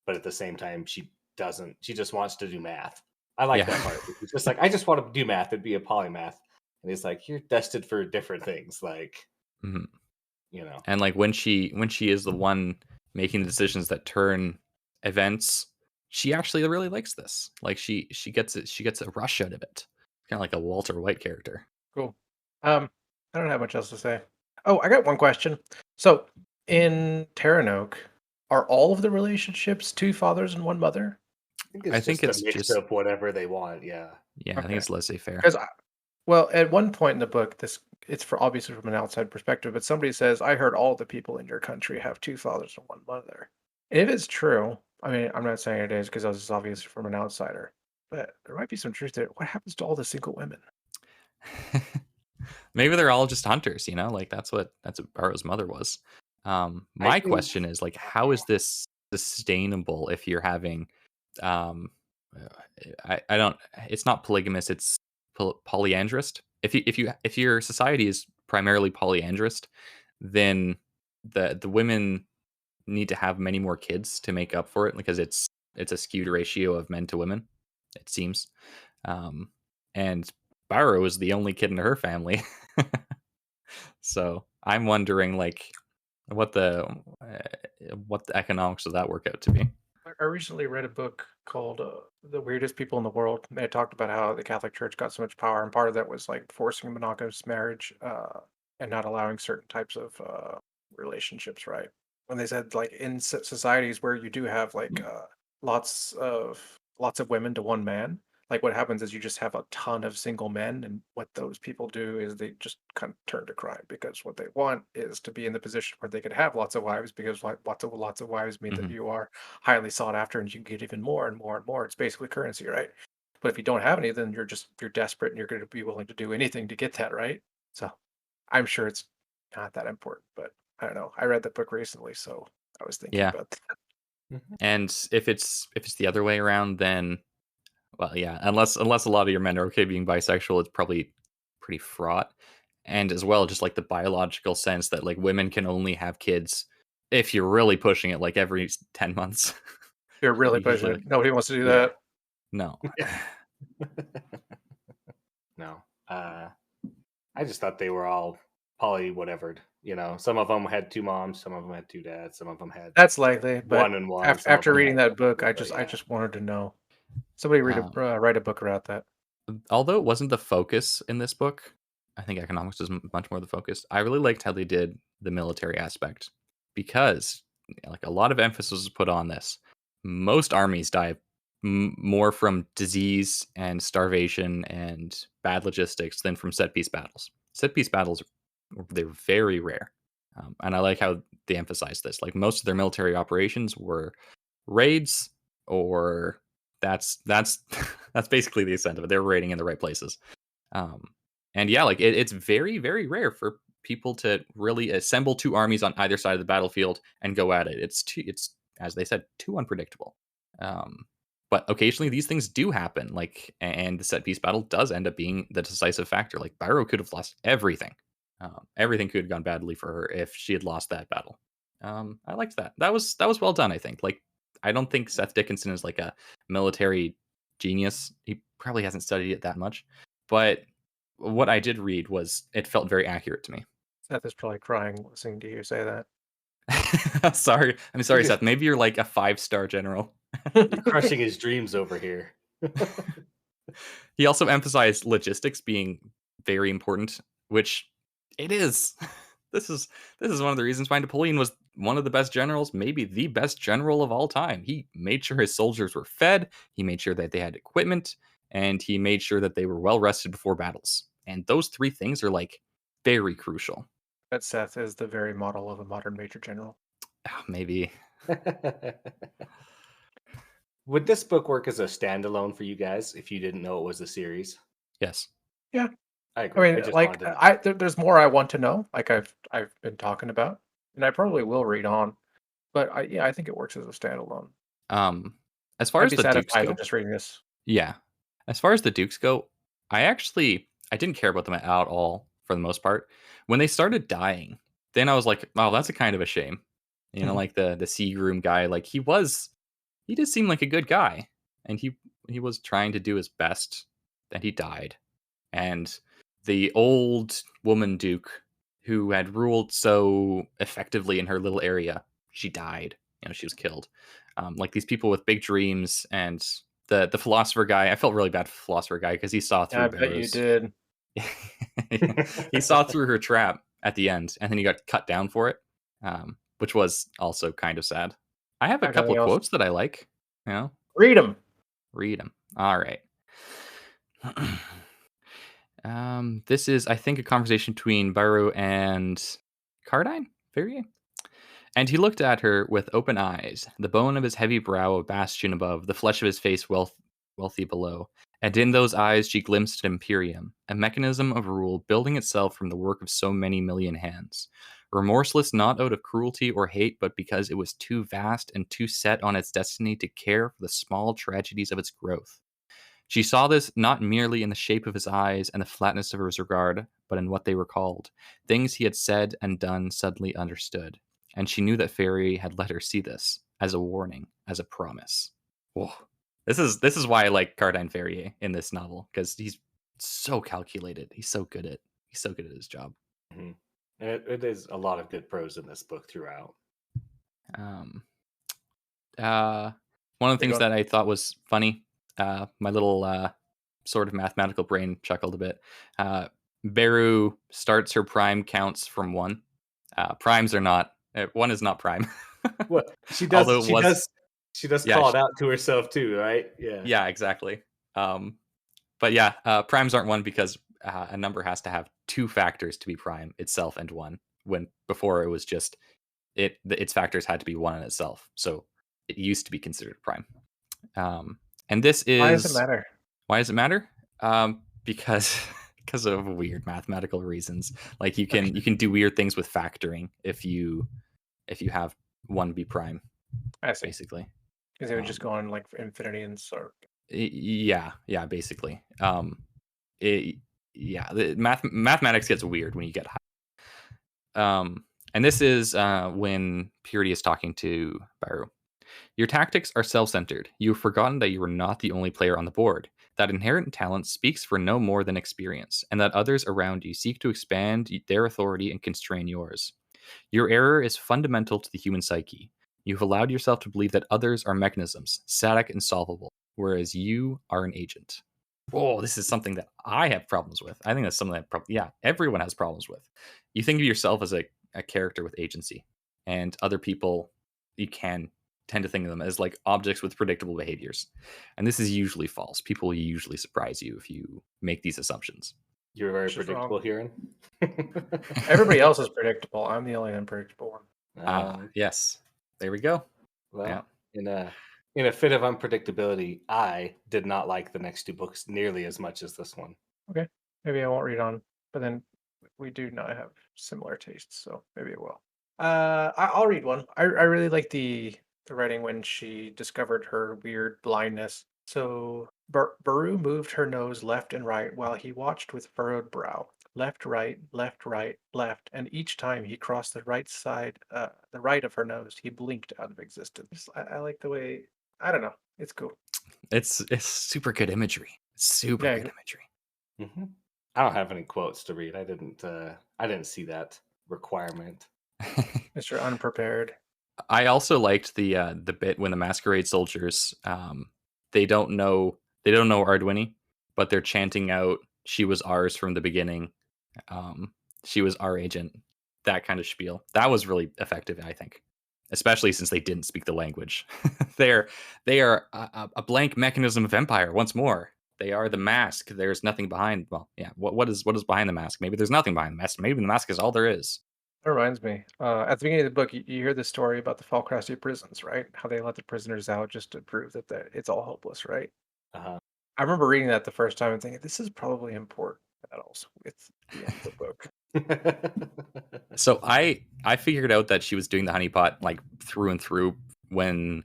but at the same time she doesn't. She just wants to do math. I like Yeah. that part. It's just like I just want to do math and be a polymath, and it's like you're destined for different things. Like Mhm. you know, And like, when she is the one making the decisions that turn events, she actually really likes this. Like, she gets a rush out of it. Kind of like a Walter White character. Cool. I don't have much else to say. Oh, I got one question. So in Terranoke, are all of the relationships two fathers and one mother? I think I it's think just a it's mix just of whatever they want. Yeah. yeah, I think Okay. it's laissez-faire. Because well, at one point in the book, this it's for obviously from an outside perspective, but somebody says, "I heard all the people in your country have two fathers and one mother." And if it's true, I mean, I'm not saying it is because this is obviously from an outsider, but there might be some truth there. What happens to all the single women? Maybe they're all just hunters, like that's what Baro's mother was. I My think question is, like, how is this sustainable if you're having um I don't it's not polygamous, it's polyandrist. If your society is primarily polyandrist, then the women need to have many more kids to make up for it, because it's a skewed ratio of men to women, it seems. Um, and Baro is the only kid in her family. So I'm wondering, like, what the what the economics of that work out to be. I recently read a book called "The Weirdest People in the World." And they talked about how the Catholic Church got so much power, and part of that was like forcing monogamous marriage and not allowing certain types of relationships. Right? When they said like in societies where you do have like lots of women to one man, like what happens is you just have a ton of single men, and what those people do is they just kind of turn to crime because what they want is to be in the position where they could have lots of wives because like lots of wives mean that Mhm. you are highly sought after and you can get even more and more and more. It's basically currency, right? But if you don't have any, then you're desperate and you're going to be willing to do anything to get that, right? So I'm sure it's not that important, but I don't know. I read that book recently, so I was thinking Yeah. about that. Mhm. And if it's the other way around, then well, yeah, unless a lot of your men are okay being bisexual, it's probably pretty fraught. And as well, just like the biological sense that like women can only have kids if you're really pushing it, like every 10 months. You're really pushing Usually, it. Nobody wants to do yeah, that. no. No. I just thought they were all poly whatevered. Some of them had two moms, some of them had two dads, some of them had That's likely, but one and one, some of after them reading had that book, two. I But just I yeah, just wanted to know. Somebody Um, write a book about that. although it wasn't the focus in this book, I think economics is much more the focus. I really liked how they did the military aspect because, like, a lot of emphasis was put on this. Most armies die more from disease and starvation and bad logistics than from set piece battles. Set piece battles, they're very rare, and I like how they emphasize this. Like most of their military operations were raids or that's that's basically the extent of it. They're raiding in the right places. Um, and yeah, like it's very, very rare for people to really assemble two armies on either side of the battlefield and go at it. It's as they said, too unpredictable. Um, but occasionally these things do happen. Like, and the set piece battle does end up being the decisive factor. Like Byro could have lost everything. Everything could have gone badly for her if she had lost that battle. I liked that. That was well done. I think. Like, I don't think Seth Dickinson is like a military genius. He probably hasn't studied it that much, but what I did read was it felt very accurate to me. Seth is probably crying listening to you say that. Sorry, I'm you're sorry, just Seth. Maybe you're like a 5-star general. you're crushing his dreams over here. He also emphasized logistics being very important, which it is. This is this is one of the reasons why Napoleon was one of the best generals, maybe the best general of all time. He made sure his soldiers were fed, he made sure that they had equipment, and he made sure that they were well rested before battles. And those three things are like very crucial. That Seth is the very model of a modern major general. Maybe. Would this book work as a standalone for you guys if you didn't know it was a series? Yes. Yeah, I I agree. I mean, just like wanted to know. there's more I want to know. Like I've been talking about, and I probably will read on. But yeah, I think it works as a standalone. Um as far I'd as be the Dukes satisfied go, with just reading this. yeah. As far as the Dukes go, I didn't care about them at all for the most part. When they started dying, then I was like, "Oh, that's a kind of a shame." Like the Seagroom guy, like he did seem like a good guy, and he was trying to do his best, and he died. And the old woman Duke who had ruled so effectively in her little area, she died. She was killed. Like these people with big dreams and the philosopher guy. I felt really bad for the philosopher guy because he saw Yeah, I through bet you Barrow's. did. He saw through her trap at the end, and then he got cut down for it, which was also kind of sad. I have I a have couple nothing of else. quotes that I like. Read them. Read them. All right. This is, I think, a conversation between Byro and Cardine Ferrier. And he looked at her with open eyes, the bone of his heavy brow a bastion above, the flesh of his face wealthy below. And in those eyes she glimpsed an imperium, a mechanism of rule building itself from the work of so many million hands. Remorseless not out of cruelty or hate, but because it was too vast and too set on its destiny to care for the small tragedies of its growth. She saw this not merely in the shape of his eyes and the flatness of his regard, but in what they recalled, things he had said and done suddenly understood. And she knew that Fairy had let her see this as a warning, as a promise. Whoa. This is why I like Cardine Ferrier in this novel, because he's so calculated. He's so good at his job. Mhm. And it is a lot of good prose in this book throughout. Um, uh, One of the You're things going. that I thought was funny, my little sort of mathematical brain chuckled a bit. Beru starts her prime counts from 1. Primes are not 1 is not prime. Well, she does. Although it She was, does. She does yeah, call it out to herself too, right? Yeah. yeah, exactly. Um, but yeah, primes aren't 1 because a number has to have 2 factors to be prime itself and 1. When before it was just its factors had to be 1 in itself. So it used to be considered prime. And this Why does it is matter? why does it matter? Because because of weird mathematical reasons. Like Okay, you can do weird things with factoring if you have 1 be prime, I see. basically. Because it would just Um, go on like for infinity and sort. yeah, basically. It, yeah, the mathematics gets weird when you get high. And this is when Purity is talking to Baru. Your tactics are self-centered. You've forgotten that you are not the only player on the board, that inherent talent speaks for no more than experience, and that others around you seek to expand their authority and constrain yours. Your error is fundamental to the human psyche. You've allowed yourself to believe that others are mechanisms, static and solvable, whereas you are an agent. Oh, this is something that I have problems with. I think that's something that everyone has problems with. You think of yourself as a character with agency, and other people, you can tend to think of them as like objects with predictable behaviors. And this is usually false. People usually surprise you if you make these assumptions. You're very It's just wrong. predictable, Huron. Everybody else is predictable. I'm the only unpredictable one. Yes. There we go. Well, Yeah. in a fit of unpredictability, I did not like the next 2 books nearly as much as this one. Okay, maybe I won't read on, but then we do not have similar tastes, so maybe it will. I'll read one. I really like the writing when she discovered her weird blindness. So Baru moved her nose left and right while he watched with furrowed brow. Left, right, left, and each time he crossed the right side, the right of her nose, he blinked out of existence. I like the way. I don't know. It's cool. It's super good imagery. Super Yeah, good imagery. Mm-hmm. I don't have any quotes to read. I didn't see that requirement. Mr. Unprepared. I also liked the bit when the Masquerade soldiers they don't know Ardwini, but they're chanting out "She was ours from the beginning." She was our agent. That kind of spiel. That was really effective, I think, especially since they didn't speak the language. they're they are a blank mechanism of empire. Once more, they are the mask. There's nothing behind. Well, yeah. What is behind the mask? Maybe there's nothing behind the mask. Maybe the mask is all there is. That reminds me. At the beginning of the book, you hear the story about the Falcrafty prisons, right? How they let the prisoners out just to prove that it's all hopeless, right? Uh-huh. I remember reading that the first time and thinking, this is probably important battles with the end of the book. So I figured out that she was doing the honeypot like through and through when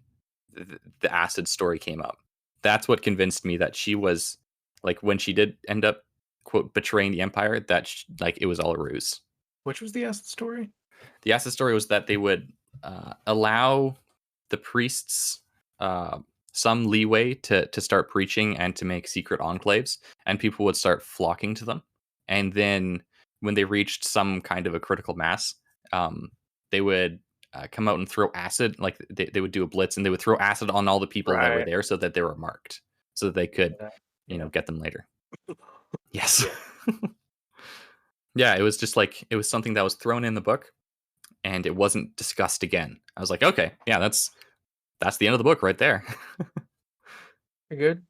the acid story came up. That's what convinced me that she was like when she did end up quote betraying the empire that like it was all a ruse. Which was the acid story? The acid story was that they would allow the priests some leeway to start preaching and to make secret enclaves, and people would start flocking to them. And then when they reached some kind of a critical mass, they would come out and throw acid. Like they would do a blitz, and they would throw acid on all the people that were Right. there, so that they were marked, so that they could, Yeah. Yeah. get them later. Yes. Yeah. Yeah, it was just like it was something that was thrown in the book, and it wasn't discussed again. I was like, okay, yeah, that's the end of the book right there. You good?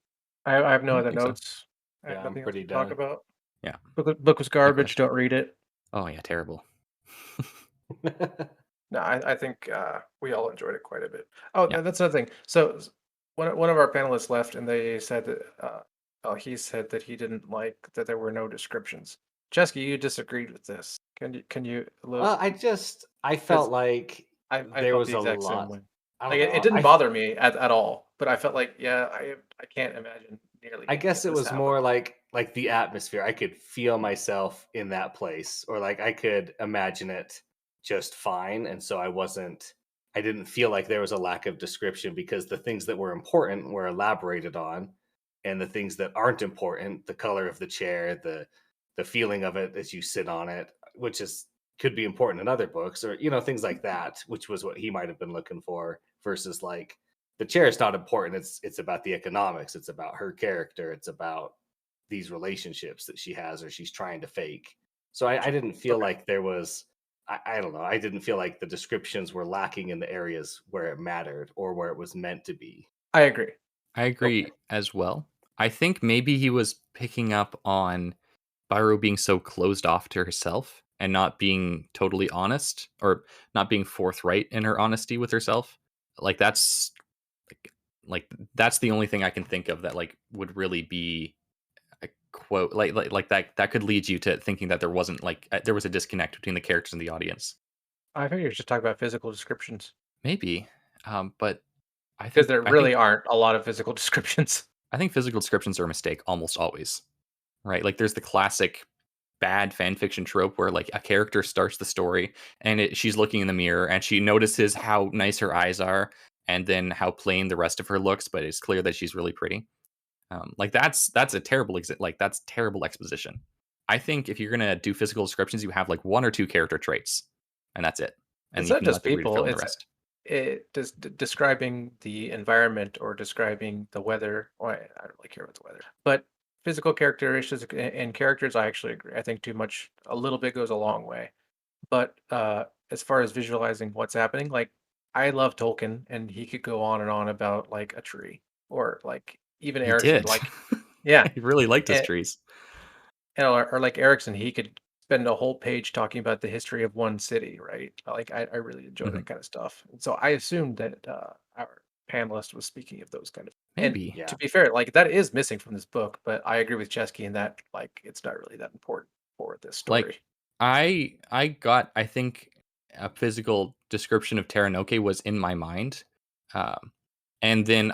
I have no I other think so. notes. I have Yeah, I'm nothing else pretty to talk done. about. Yeah. Book was garbage. Likewise. Don't read it. Oh yeah, terrible. No, I think we all enjoyed it quite a bit. Oh, Yeah. that's another thing. So one of our panelists left, and they said that he said that he didn't like that there were no descriptions. Chesky, you disagreed with this. Can you Well, I because felt like I there felt was the a exact same lot. way. I don't Like it know. didn't bother me at all, but I felt like yeah, I can't imagine nearly I any guess of it this was more happening. like the atmosphere. I could feel myself in that place, or like I could imagine it just fine, and so I didn't feel like there was a lack of description because the things that were important were elaborated on, and the things that aren't important, the color of the chair, the feeling of it as you sit on it, which is could be important in other books, or things like that, which was what he might have been looking for versus like the chair is not important. It's about the economics. It's about her character. It's about these relationships that she has or she's trying to fake. So I didn't feel Okay. like there was I don't know. I didn't feel like the descriptions were lacking in the areas where it mattered or where it was meant to be. I agree. I Okay. agree as well. I think maybe he was picking up on Byro being so closed off to herself and not being totally honest or not being forthright in her honesty with herself. Like like, that's the only thing I can think of that like would really be a quote like that could lead you to thinking that there wasn't like there was a disconnect between the characters and the audience. I think you should talk about physical descriptions Maybe, but because there really aren't a lot of physical descriptions. I think physical descriptions are a mistake almost always. Right? Like there's the classic bad fan fiction trope where like a character starts the story and she's looking in the mirror and she notices how nice her eyes are and then how plain the rest of her looks, but it's clear that she's really pretty. Like that's a terrible like that's terrible exposition. I think if you're gonna do physical descriptions, you have like one or two character traits, and that's it, and It's you not can let just the reader people, fill in the it's rest. describing the environment or describing the weather. Well, I don't really care about the weather, but physical characteristics and characters, I actually agree. I think too much, a little bit goes a long way. But as far as visualizing what's happening, like I love Tolkien, and he could go on and on about like a tree or like even He Erickson, did. like yeah, He really liked his and, trees. or like Erickson, he could spend a whole page talking about the history of one city, right? Like I really enjoy Mhm. that kind of stuff. And so I assumed that our panelist was speaking of those kind of. And Maybe. Yeah. to be fair, like that is missing from this book, but I agree with Chesky in that like it's not really that important for this story. Like I think a physical description of Teranoke was in my mind. Um and then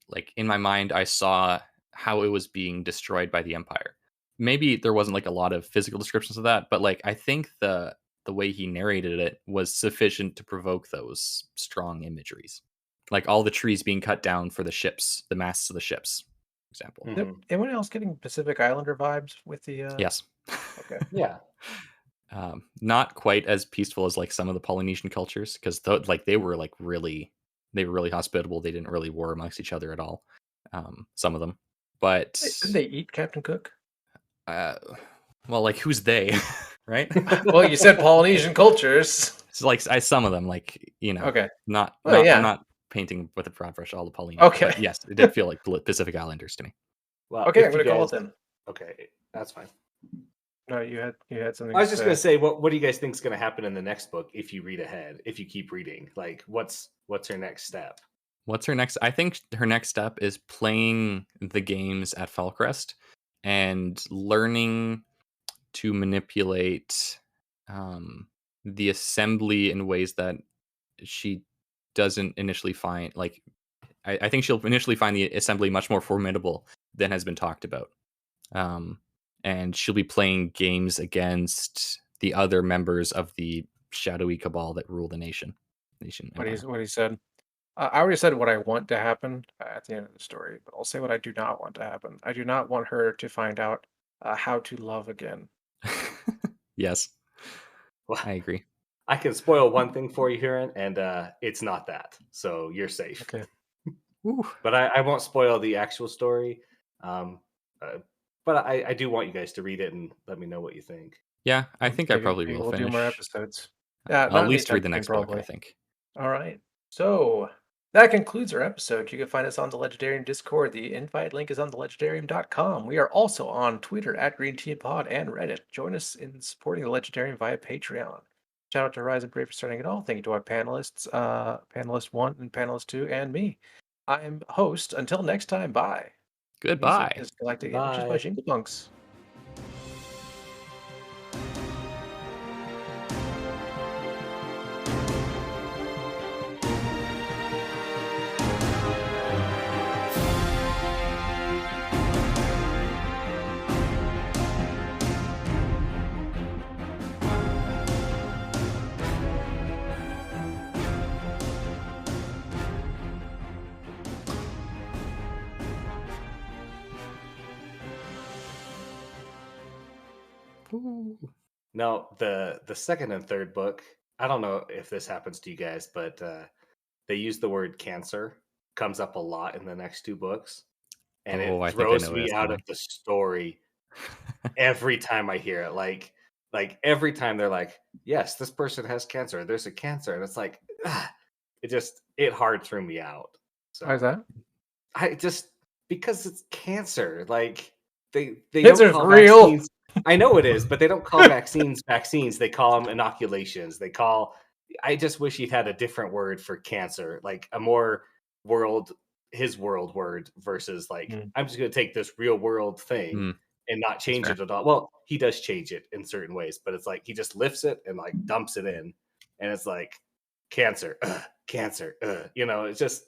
like in my mind I saw how it was being destroyed by the Empire. Maybe there wasn't like a lot of physical descriptions of that, but like I think the way he narrated it was sufficient to provoke those strong imageries. Like all the trees being cut down for the ships, the masts of the ships, for example. Yep. Hmm. Anyone else getting Pacific Islander vibes with the Yes. okay. Yeah. Not quite as peaceful as like some of the Polynesian cultures because like they were really hospitable. They didn't really war amongst each other at all. Some of them, but Didn't they eat Captain Cook? uh, well, like who's they, right? Well, you said Polynesian cultures. So like some of them, like Okay. not Oh I'm yeah. not painting with a broad brush all the Polynesians, Okay. but yes, it did feel like Pacific Islanders to me. Well, Okay, I'm if you gonna call guys it then. okay, that's fine. No, you had something I to was just gonna say. say, what do you guys think is gonna happen in the next book if you read ahead, if you keep reading? Like, what's her next step? What's her next? I think her next step is playing the games at Fellcrest and learning to manipulate um, the assembly in ways that she doesn't initially find. Like, I think she'll initially find the assembly much more formidable than has been talked about. Um, and she'll be playing games against the other members of the shadowy cabal that rule the nation empire. What he said. I already said what I want to happen at the end of the story, but I'll say what I do not want to happen. I do not want her to find out how to love again. Yes, Well, I agree. I can spoil one thing for you, Huron, and it's not that, so you're safe. Okay. Woo. But I won't spoil the actual story. Um, uh, but I do want you guys to read it and let me know what you think. Yeah, I think I probably Maybe will we'll do more finish. episodes. Yeah, I'll at not least read anytime the soon, next book, I probably. think. All right. So that concludes our episode. You can find us on the Legendarium Discord. The invite link is on thelegendarium.com. We are also on Twitter at Green Tea Pod and Reddit. Join us in supporting the Legendarium via Patreon. Shout out to Rise and Brave for starting it all. Thank you to our panelists, panelist one and panelist two, and me. I'm host. Until next time, bye. Music Goodbye. is Galactic Images by Bye. Jingle Punks. Ooh. No, the second and third book. I don't know if this happens to you guys, but they use the word cancer comes up a lot in the next 2 books, and Oh, it I think I throws know where me that's out of going. the story every time I hear it. Like every time they're like, "Yes, this person has cancer. There's a cancer," and it's like, it hard threw me out. Why is So that? I just because it's cancer. Like they don't Cancer's call real. vaccines. I know it is, but they don't call vaccines vaccines. They call them inoculations. They call. I just wish he'd had a different word for cancer, like a more world his world word versus like Mm. I'm just going to take this real world thing Mm, and not that's change fair. it at all. Well, he does change it in certain ways, but it's like he just lifts it and like dumps it in, and it's like cancer, cancer. You know, it's just